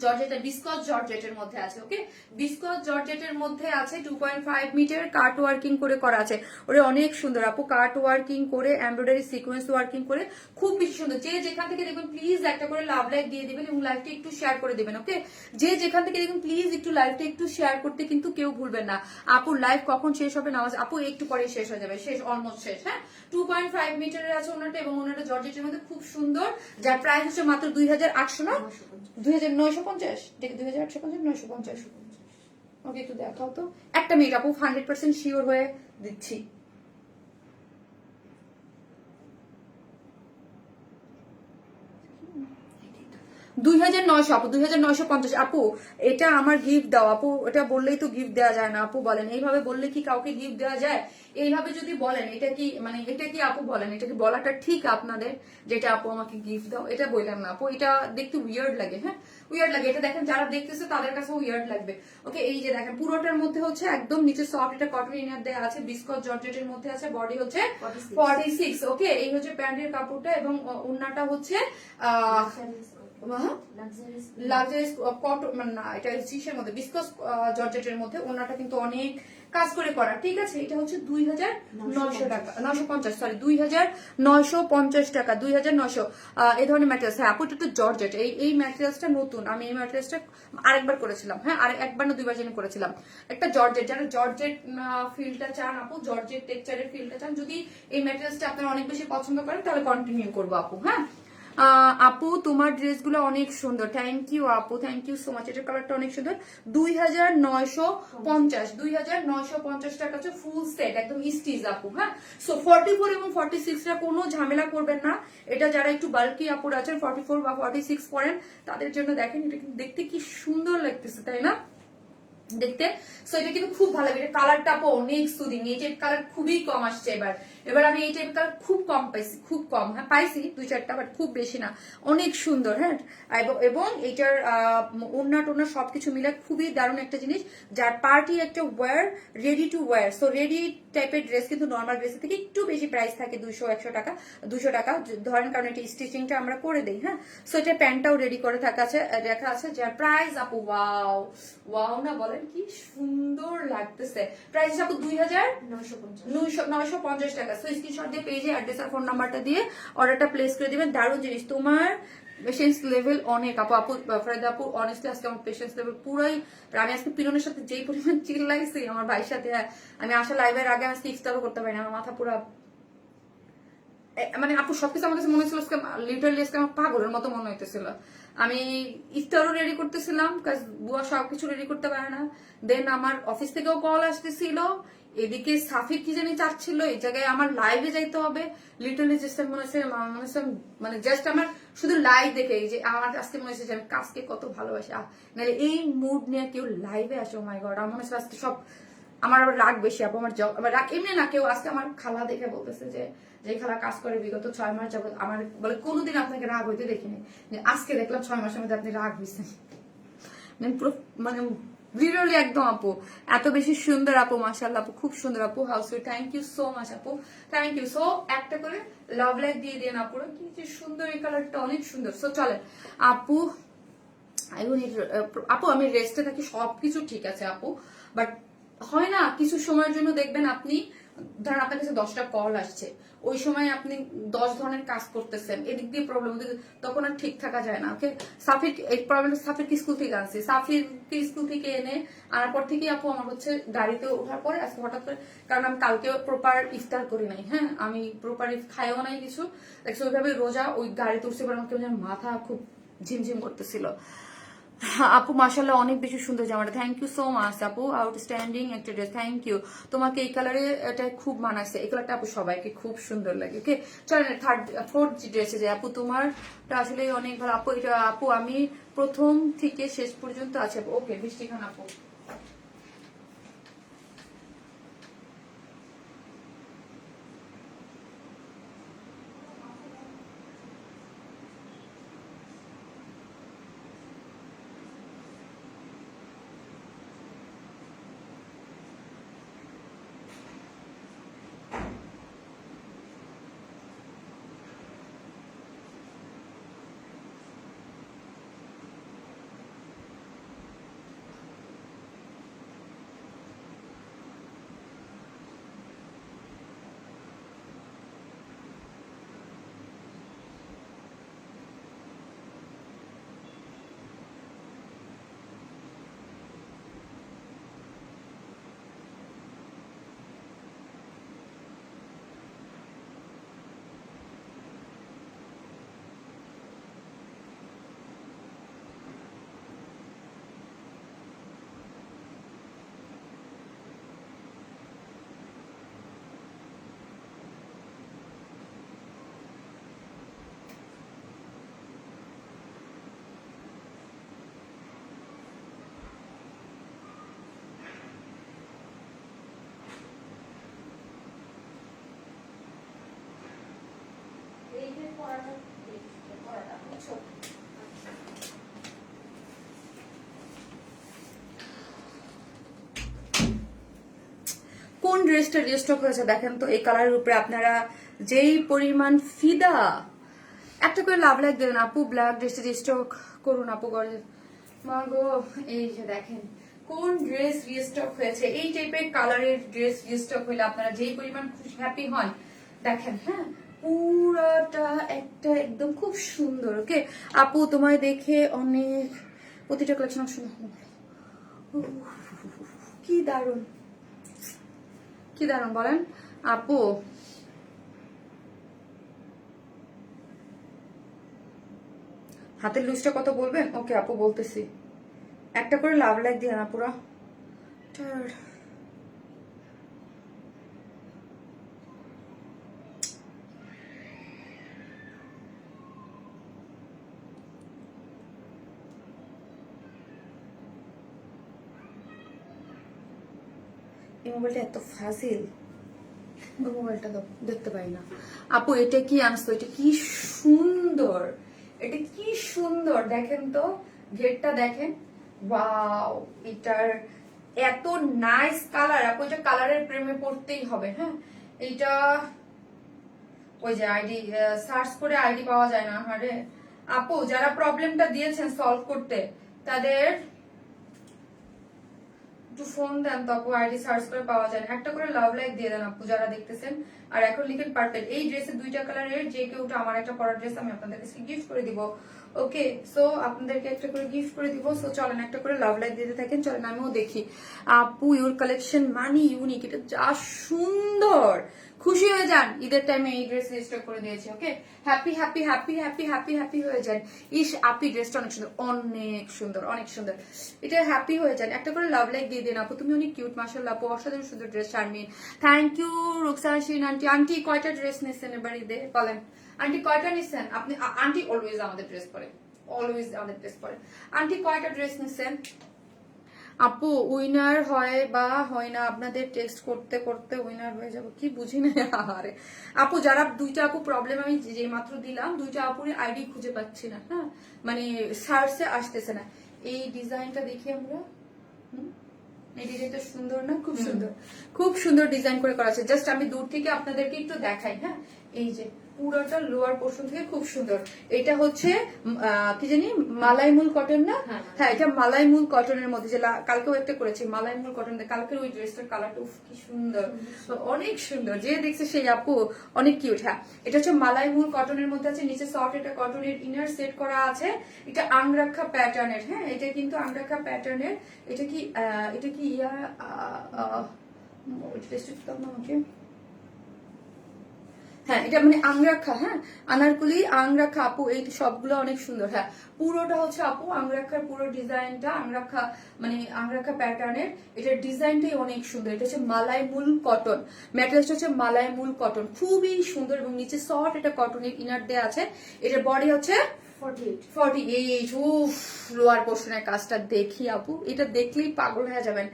জর্জেটের বিস্কস জর্জেটের মধ্যে আছে। ওকে, বিস্কস জর্জেটের মধ্যে আছে 2.5 মিটার কাট ওয়ার্কিং করে করা আছে। ওরে অনেক সুন্দর আপু, কাট ওয়ার্কিং করে এমব্রয়ডারি সিকোয়েন্স ওয়ার্কিং করে খুব বেশি সুন্দর। যে যেখান থেকে দেখবেন প্লিজ একটা করে লাভ লাইক দিয়ে দিবেন এবং লাইভটা একটু শেয়ার করে দিবেন। ওকে, যে যেখান থেকে দেখবেন প্লিজ একটু লাইভটা একটু শেয়ার করতে কিন্তু কেউ ভুলবেন না। আপুর লাইভ কখন শেষ হবে নামাজ আপু একটু পরে শেষ হয়ে যাবে, শেষ অলমোস্ট শেষ। হ্যাঁ, 2.5 মিটারের আছে ওনাটা এবং ওনাটা জর্জেটের মধ্যে খুব সুন্দর, যার প্রাইস হচ্ছে মাত্র 2800 না 2950, দেখে 2850 950। ওকে, একটু দেখাও তো একটা মিনিট আপু, 100% শিওর হয়ে দিচ্ছি। আপু 2950 আপু, এটা আমার গিফট দাও আপু। এটা বললেই তো গিফট দেওয়া যায় না আপু, বলেন এইভাবে বললে কি কাউকে গিফট দেওয়া যায়? এইভাবে যদি বলেন এটা কি মানে এটা কি আপু বলেন এটা কি বলাটা ঠিক আপনাদের, যেটা আপু আমাকে গিফট দাও? এটা বললাম না আপু, এটা দেখতে উইয়ার্ড লাগে। হ্যাঁ, উইয়ার্ড লাগে, এটা দেখেন যারা দেখতেছে তাদের কাছে উইয়ার্ড লাগবে। ওকে, এই যে দেখেন পুরোটার মধ্যে হচ্ছে একদম নিচে সফট এটা কটন ইনার দেয়া আছে, বিস্কট জর্জেটের মধ্যে আছে, বডি হচ্ছে 46। ওকে, এই হচ্ছে প্যান্টের কাপড়টা এবং ওড়নাটা হচ্ছে লাক্সারিয়াস কটন মানে না, এটা জিসের মধ্যে বিস্কস জর্জেটের মধ্যে। ওনাটা কিন্তু অনেক কাজ করে করা, ঠিক আছে। এটা হচ্ছে 2900 টাকা, 950, সরি 2950 টাকা, 2900 এই ধরনের ম্যাটেরিয়ালস। হ্যাঁ আপু, এটা তো জর্জেট, এই ম্যাটেরিয়ালসটা নতুন, আমি এই ম্যাটেরিয়ালসটা আরেকবার করেছিলাম। হ্যাঁ, আর একবার না দুইবার জন্য করেছিলাম। একটা জর্জেট, যারা জর্জেট ফিলটা চান আপু, জর্জেট টেক্সচারের ফিলটা চান, যদি এই ম্যাটেরিয়ালসটা আপনারা অনেক বেশি পছন্দ করেন তাহলে কন্টিনিউ করবো আপু। হ্যাঁ আপু, তোমার ড্রেসগুলো অনেক সুন্দর, থ্যাংক ইউ আপু, থ্যাংক ইউ সো মাচ। এটার কালারটা অনেক সুন্দর। 2950 টাকা হচ্ছে ফুল সেট, একদম স্টিচ আপু। হ্যাঁ, সো 44 এবং 46 কোনো ঝামেলা করবেন না। এটা যারা একটু বাল্কি আপুর আছেন 44 বা 46 পরেন তাদের জন্য দেখেন এটা কিন্তু দেখতে কি সুন্দর লাগতেছে, তাই না দেখতে? সো এটা কিন্তু খুব ভালো লাগে। কালারটা আপু অনেক সুদিং, এই টাইপ কালার খুবই কম আসছে এবার আমি এই টাইপ কালার খুব কম পাইছি, খুব কম। হ্যাঁ পাইছি 2-4টা, বাট খুব বেশি না। অনেক সুন্দর। হ্যাঁ, এবং এইটার ওড়না টোনা সবকিছু মিলে খুবই দারুণ একটা জিনিস, যার পার্টি একটা wear, ready to wear. So ready টাইপের ড্রেস কিন্তু নর্মাল ড্রেসের থেকে একটু বেশি প্রাইস থাকে, 200-100 টাকা, 200 টাকা ধরেন, কারণ এটা স্টিচিংটা আমরা করে দিই। হ্যাঁ, সো এটা প্যান্টটাও রেডি করে দেখা আছে, যার প্রাইস আপু ওয়াও ওয়াও না বলেন কি সুন্দর লাগতেছে। প্রাইস আপু 2950 টাকা। সো স্ক্রিনশট দিয়ে পেজে অ্যাড্রেস আর ফোন নাম্বারটা দিয়ে অর্ডারটা প্লেস করে দিবেন। দারুণ জিনিস। তোমার পেশেন্স লেভেল অনেক আপু ফরাইদা আপু, অনেস্টলি আজকে আমার পেশেন্স লেভেল পুরাই, আমি আজকে পিরনের সাথে যেই পরিমাণ চিল্লাইছি আমার ভাইয়ের সাথে, আমি আসা লাইভের আগে আজকে ইফতারও করতে পারি না, আমার মাথা পুরা মানে আপু সবকিছু আমার কাছে মনে হচ্ছিল লিটারালি আজকে আমার পাগলের মতো মনে হইতেছিল। আমি ইফতারও রেডি করতেছিলাম, বুয়া সবকিছু রেডি করতে পারে না। দেন আমার অফিস থেকেও কল আসতেছিল, এদিকে সাফির কি জানি চাচ্ছিল, এই জায়গায় আমার লাইভে যাইতে হবে। লিটারালি জাস্ট মনে হচ্ছে মানে জাস্ট আমার শুধু লাইভ দেখে যে আমার আজকে মনে হচ্ছে যে আমি কাজকে কত ভালোবাসি। নাহলে এই মুড নিয়ে কেউ লাইভে আসে, ও মাই গড, আমার মনে হচ্ছে আজকে সব আমার আবার রাগ বেশি আপু, আমার রাগ এমনি না, কেউ আজকে আমার খালা দেখে বলতেছে যে খালা কাজ করে বিগত 6 মাস যাবত, আমার বলে কোনোদিন আপনাকে রাগ হইতে দেখিনি, আজকে দেখলাম 6 মাসের মধ্যে আপনি রাগ হয়েছেন। মানে লিটারালি একদম আপু এত বেশি সুন্দর আপু, মাশাআল্লাহ আপু, খুব সুন্দর আপু, how sweet, thank you so much আপু, থ্যাংক ইউ। সো একটা করে লাভ লাইক দিয়ে দেন আপু, কি যে সুন্দর, এই কালারটা অনেক সুন্দর। সো চলেন আপু, আপু আমি রেস্টে থাকি, সবকিছু ঠিক আছে আপু, বাট হয় না কিছু সময়ের জন্য দেখবেন আপনি ধরেন আপনার কাছে 10টা কল আসছে, ওই সময় আপনি 10 ধরনের কাজ করতেছেন, এদিক দিয়ে প্রবলেম, তখন আর ঠিক থাকা যায় না। ওকে, সাফির এই প্রবলেম, সাফিরকে স্কুল থেকে আনছি, সাফিরকে স্কুল থেকে এনে আনার পর থেকেই আপু আমার হচ্ছে গাড়িতে ওঠার পরে আজকে হঠাৎ করে, কারণ আমি কালকে প্রপার ইফতার করি নাই। হ্যাঁ, আমি প্রপার খাইও নাই কিছু, দেখছি ওইভাবে রোজা, ওই গাড়িতে উঠছে পরে আমাকে মাথা খুব ঝিমঝিম করতেছিল। হ্যাঁ, আপু মাশাল্লাহ অনেক বেশি সুন্দর জামাটা, থ্যাংক ইউ সো মাচ আপু, আউটস্ট্যান্ডিং একটা ড্রেস, থ্যাংক ইউ। তোমাকে এই কালারে এটা খুব মানাচ্ছে, এই কালারটা আপু সবাইকে খুব সুন্দর লাগে। ওকে চলেন ফোর্থ ড্রেসে যাই। আপু তোমারটা আসলে অনেক ভালো আপু, এটা আপু আমি প্রথম থেকে শেষ পর্যন্ত আছে আপু। ওকে বৃষ্টি খান আপু, কোন ড্রেসটা রিস্টক হয়েছে দেখেন তো। এই কালারের উপরে আপনারা যেই পরিমাণ ফিদা, একটা করে লাভ লাইক দেবেন আপু। ব্ল্যাক ড্রেসটা রিস্টক করুন আপু, গর্জে মাগো। এই যে দেখেন কোন ড্রেস রিস্টক হয়েছে, এই টাইপের কালারের ড্রেস রিস্টক হইলে আপনারা যেই পরিমাণ খুশি হ্যাপি হন দেখেন। হ্যাঁ পুরাটা একটা একদম খুব সুন্দর। ওকে আপু তোমায় দেখে অনেক, প্রতিটা কালেকশন সুন্দর, কি দারুণ, কি দারুণ বলেন আপু। হাতের লুজটা কত বলবেন? ওকে আপু বলতেছি, একটা করে লাভ লাইক দিয়ে না পুরা এই মোবাইলটা এত ফাজিল, ওই মোবাইলটা দেখতে পাই না। আপু এটা কি আনছো, এটা কি সুন্দর, এটা কি সুন্দর দেখেন তো, ঘেরটা দেখেন, ওয়াও। এটার এত নাইস কালার আপু, এটা কালারের প্রেমে পড়তেই হবে। হ্যাঁ এটা ওই যে আইডি সার্চ করে আইডি পাওয়া যায় না। আরে আপু যারা প্রবলেমটা দিয়েছেন সলভ করতে তাদের একটু ফোন দেন তো আপু, আইডি সার্চ করে পাওয়া যায় না। একটা করে লাভ লাইক দিয়ে দেন আপু যারা দেখতেছেন। আর এখন লিখেন পারফেক্ট। এই ড্রেসের দুইটা কালারের যে কেউ, আমার একটা পরার ড্রেস আমি আপনাদেরকে গিফট করে দিব। ওকে সো আপনাদেরকে একটা করে গিফট করে দিব। সো চলেন একটা করে লাভ লাইক দিতে থাকেন, চলেন আমিও দেখি। আপু ইউর কালেকশন মানি ইউনিক, এটা যা সুন্দর, খুশি হয়ে যান। ঈদের টাইমে এই ড্রেস রেজিস্টার করে দিয়েছি। ওকে happy happy happy happy happy happy হয়ে যান। ইস আপি ড্রেসটা অনেক সুন্দর, অনেক সুন্দর, অনেক সুন্দর। এটা হ্যাপি হয়ে যান, একটা করে লাভ লাইক দিয়ে দিন আপু। তুমি অনেক কিউট মাশাআল্লাহ আপু, অসাধারণ সুন্দর dress. Sharmin thank you. Ruksana Shirin aunty, aunty কয়টা ড্রেস নিচ্ছেন এবার ঈদে বলেন? আন্টি কয়টা নিচ্ছেন আপনি? আন্টি অলওয়েজ আমাদের ড্রেস পরে, অলওয়েজ আমাদের ড্রেস পরে। আন্টি কয়টা ড্রেস নিচ্ছেন? আপু উইনার হয় বা হয় না, আপনাদের টেক্সট করতে করতে উইনার হয়ে যাব কি বুঝি না। আরে আপু যারা দুইটা আপু প্রবলেম আমি যে মাত্র দিলাম, দুইটা আপুর আইডি খুঁজে পাচ্ছি না। হ্যাঁ মানে সার্চে আসতেছে না। এই ডিজাইনটা দেখি আমরা, এই ডিজাইনটা সুন্দর না? খুব সুন্দর, খুব সুন্দর ডিজাইন করে করা আছে। জাস্ট আমি দূর থেকে আপনাদেরকে একটু দেখাই। হ্যাঁ এই যে পুরোটা লোয়ার পোর্শন থেকে খুব সুন্দর। এটা হচ্ছে কি জানি মালাইমুল কটন না? হ্যাঁ এটা মালাইমুল কটনের মধ্যে, যে কালকেও একটা করেছি মালাইমুল কটন। কালকের ওই ড্রেসটার কালারটা কি সুন্দর, অনেক সুন্দর। যে দেখছে সেই আপু অনেক কিউট। হ্যাঁ এটা হচ্ছে মালাইমুল কটনের মধ্যে আছে, নিচে সফট এটা কটনের ইনার সেট করা আছে। এটা আংরাক্ষা প্যাটার্নের। হ্যাঁ এটা কিন্তু আংরাক্ষা প্যাটার্নের। এটা কি এটা কি ইয়া আমাকে হ্যাঁ এটা মানে আংরাখা, হ্যাঁ আনারকলি আংরাখা আপু, এই সবগুলো অনেক সুন্দর। হ্যাঁ পুরোটা হচ্ছে আপু আংরাখার পুরো ডিজাইনটা আংরাখা, মানে আংরাখা প্যাটার্নের, এটার ডিজাইনটাই অনেক সুন্দর। এটা হচ্ছে মালাই মুল কটন, ম্যাটেরিয়ালটা হচ্ছে মালাই মুল কটন, খুবই সুন্দর এবং নিচে সফট এটা কটনের ইনার দেয়া আছে। এটার বডি হচ্ছে 48। উফ, লোয়ার পোর্শনের কাজটা দেখি আপু, এটা দেখলেই পাগল হয়ে যাবেন।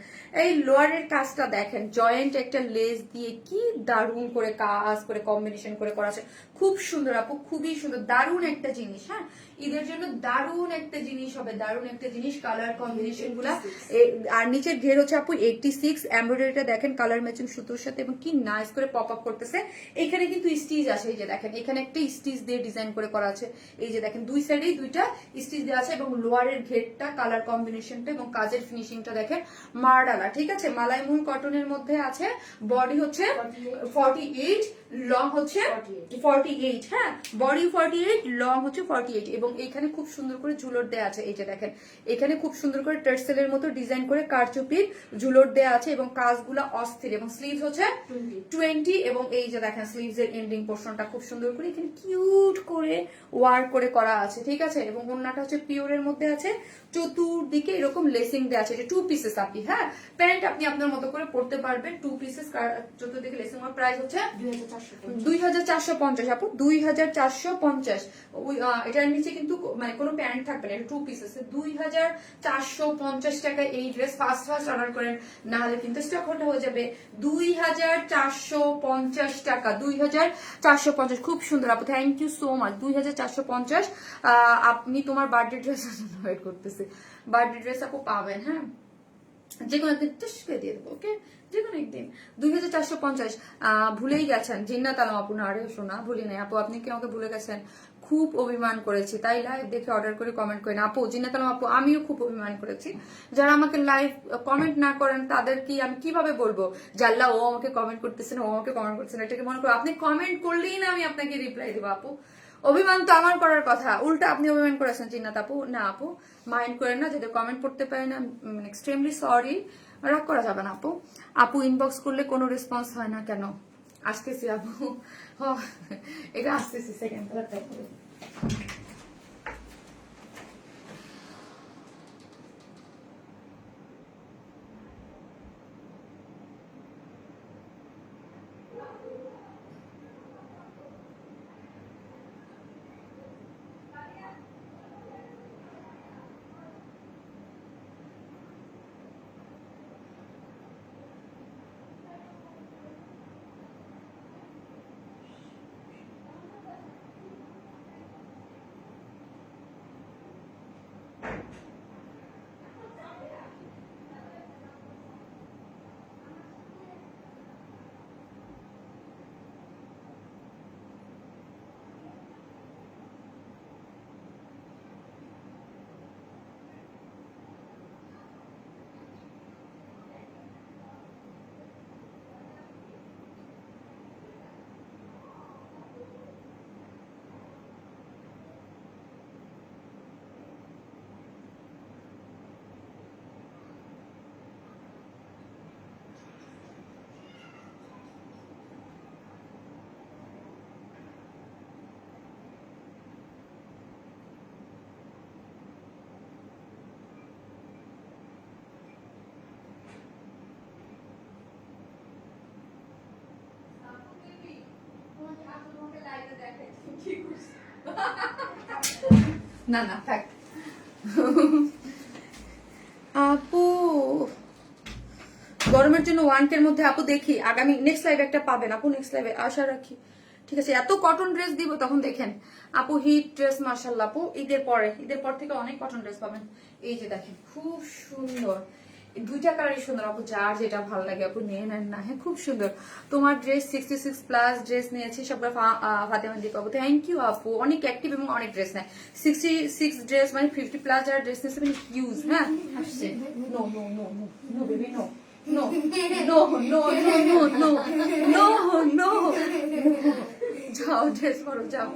এই লোয়ারের কাজটা দেখেন, জয়েন্ট একটা লেস দিয়ে কি দারুণ করে কাজ করে কম্বিনেশন করে করা আছে, খুব সুন্দর আপু, খুবই সুন্দর, দারুণ একটা জিনিস। হ্যাঁ ঈদের জন্য দারুণ একটা জিনিস হবে, দারুণ একটা জিনিস। কালার কম্বিনেশন গুলা, আর নিচের ঘের হচ্ছে আপু 86। এমব্রয়ডারিটা দেখেন কালার ম্যাচিং সুতোর সাথে এবং কি নাইস করে পপ আপ করতেছে। এখানে কিন্তু স্টিচ আছে, এই যে দেখেন এখানে একটা স্টিচ দিয়ে ডিজাইন করে করা আছে, এই যে দেখেন দুই সাইডেই দুইটা স্টিচ দেওয়া আছে এবং লোয়ারের ঘেরটা কালার কম্বিনেশনটা এবং কাজের ফিনিশিংটা দেখেন মার্ডালা, ঠিক আছে। মালাই মুল কটনের মধ্যে আছে, বডি হচ্ছে 48, লং হচ্ছে 48। হ্যাঁ বডি 48, লং হচ্ছে 48 এবং এখানে খুব সুন্দর করে ঝুলর দেয়া আছে, এই যে দেখেন এখানে খুব সুন্দর করে টার্সেলের মতো ডিজাইন করে কারচুপির ঝুলর দেয়া আছে এবং কাজগুলা অস্থির। এবং স্লিভস হচ্ছে 20 এবং এই যে দেখেন স্লিভস এর এন্ডিং পোর্শনটা খুব সুন্দর করে এখানে কিউট করে ওয়ার্ক করে করা আছে, ঠিক আছে। এবং ওন্নাটা হচ্ছে পিওরের মধ্যে আছে, চতুর্দিকে এরকম লেসিং দেওয়া আছে, এটা 2 পিসেস আপনি। হ্যাঁ প্যান্ট আপনি আপনার মতো করে পড়তে পারবেন, 2 পিসেস, চতুর্দিকে লেসিং। এর প্রাইস হচ্ছে 2450 আপু, 2450। এটার নিচে কিন্তু মানে কোনো প্যান্ট থাকবে না, এটা 2 পিসেস, 2450 টাকা এই ড্রেস। ফার্স্ট অর্ডার করেন, না হলে কিন্তু স্টক আউট হয়ে যাবে। 2450 টাকা, 2450, খুব সুন্দর আপু, থ্যাংক ইউ সো মাচ। 2450। আপনি তোমার বার্থডে ড্রেস ওয়েট করতেছে, বার্থডে ড্রেস আপু পাবেন। হ্যাঁ যে কোনো একদিন করে দিয়ে দেবো, ওকে যে কোনো একদিন। 2450। ভুলেই গেছেন জিন্নাত আলম আপু, না আরে শোনা ভুলি নাই আপু, আপনি কি আমাকে ভুলে গেছেন? খুব অভিমান করেছি, তাই লাইভ দেখে অর্ডার করে কমেন্ট করেন আপু। জিন্নাত আলম আপু আমিও খুব অভিমান করেছি, যারা আমাকে লাইভ কমেন্ট না করেন তাদের কি আমি কিভাবে বলবো জাল্লা ও আমাকে কমেন্ট করতেছে না, ও আমাকে কমেন্ট করছে না, এটাকে মনে করো আপনি কমেন্ট করলেই না আমি আপনাকে রিপ্লাই দেবো আপু। অভিমান তো আমার করার কথা, উল্টা আপনি অভিমান করেছেন জিন্নাত আপু। না আপু মাইন্ড করেন না, যাদের কমেন্ট করতে পারে না, এক্সট্রিমলি সরি, রাগ করা যাবে না আপু। আপু ইনবক্স করলে কোনো রেসপন্স হয় না কেন? আসতেছি আপু, এটা আসতেছি সেকেন্ড। না না থাক আপু, গরমের জন্য 1K এর মধ্যে আপু দেখি আগামী নেক্সট লাইভে একটা পাবেন আপু, নেক্সট লাইভে আশা রাখি, ঠিক আছে। এত কটন ড্রেস দিব তখন দেখেন আপু, হিট ড্রেস মাশাআল্লাহ আপু। ঈদের পর থেকে অনেক কটন ড্রেস পাবেন। এই যে দেখেন খুব সুন্দর, দুইটা কালারই সুন্দর আপু, যার যেটা ভালো লাগে আপু নিয়ে নেন না। হ্যাঁ খুব সুন্দর তোমার ড্রেস, 66+ ড্রেস নিয়েছি সবগুলো ফাতেমা দি পাবো, থ্যাংক ইউ আপু। অনেক অ্যাক্টিভ এবং অনেক ড্রেস নেয়, 66 ড্রেস মানে 50+ যারা ড্রেস নিয়েছে মানে হিউজ। হ্যাঁ no no no no no baby no no no no no no no no যাও ড্রেস পরো যাও।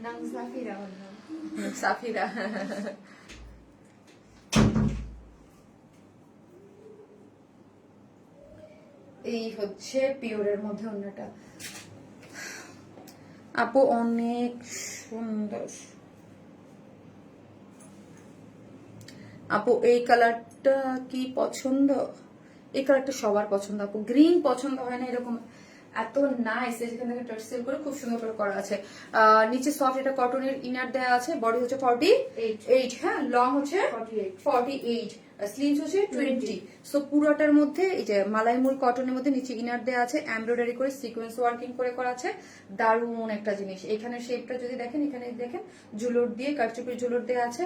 নাম সাফিরা, সাফিরা। এই হচ্ছে পিওরের মধ্যে অন্যটা, আপু অনেক সুন্দর। আপু এই কালারটা কি পছন্দ? এই কালারটা সবার পছন্দ আপু, গ্রিন পছন্দ হয় না এরকম এত নাইস। যেখানে থেকে টার্সেল করে খুব সুন্দর করে করা আছে। নিচে সফট এটা কটনের ইনার দেওয়া আছে, বডি হচ্ছে 48, হ্যাঁ, লং হচ্ছে 48, স্লিভস হচ্ছে 20। সো পুরোটার মধ্যে এই যে মালাইমুল কটনের মধ্যে নিচে ইনার দেওয়া আছে, এমব্রয়ডারি করে সিকোয়েন্স ওয়ার্কিং করে করা আছে। দারুণ একটা জিনিস। এখানে শেপটা যদি দেখেন, এখানে দেখেন ঝুলর দিয়ে কারচুপির ঝুলর দেওয়া আছে,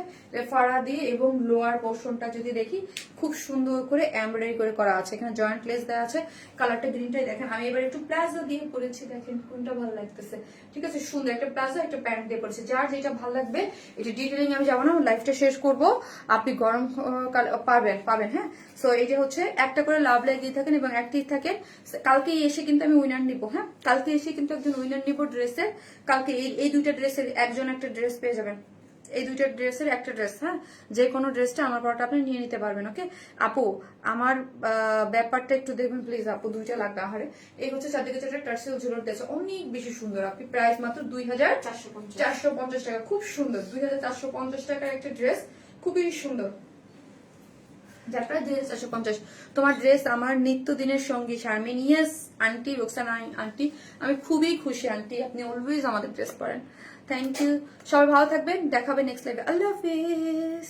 ফাড়া দিয়ে, এবং লোয়ার পোর্শনটা যদি দেখি খুব সুন্দর করে এমব্রয়ডারি করে করা আছে। এখানে জয়েন্ট লেস দেওয়া আছে। কালারটা গ্রিনটাই দেখেন। আমি এবার একটু প্লাজো দিয়ে পরেছি, দেখেন কোনটা ভালো লাগতেছে। ঠিক আছে, সুন্দর একটা প্লাজো একটা প্যান্ট দিয়ে পরেছি। যার যেটা ভালো লাগবে, এটা ডিটেলিং আমি যাবো না, আমার লাইফটা শেষ করব। আপনি গরম পাবেন, হ্যাঁ। সো এটা হচ্ছে একটা করে লাভ লাইক দিয়ে থাকেন এবং অ্যাক্টিভ থাকেন। কালকে এসে কিন্তু আমি উইনার নিব, হ্যাঁ, কালকে এসে কিন্তু একজন উইনার নিব ড্রেসের। কালকে এই দুইটা ড্রেসের একজন একটা ড্রেস পেয়ে যাবেন, এই দুইটা ড্রেসের একটা ড্রেস, হ্যাঁ, যে কোনো ড্রেসটা আমার পরটা আপনি নিয়ে নিতে পারবেন। ওকে আপু, আমার ব্যাপারটা একটু দেখবেন প্লিজ আপু, দুইটা লাগবে আহারে। এই হচ্ছে চারদিকে চারটা টার্সেল ঝুলোর দিয়েছে, অনেক বেশি সুন্দর। আপনি প্রাইস মাত্র 2450 টাকা, খুব সুন্দর। 2450 টাকার একটা ড্রেস, খুবই সুন্দর। যাত্রা 2450। তোমার ড্রেস আমার নিত্যদিনের সঙ্গী Sharmin. Yes aunty, Roksana aunty, আমি খুবই খুশি আন্টি, আপনি অলওয়েজ আমাদের ড্রেস পরেন। Thank you. সবাই ভালো থাকবেন, দেখাবে নেক্সট লাইভে। আল্লাহ হাফেজ।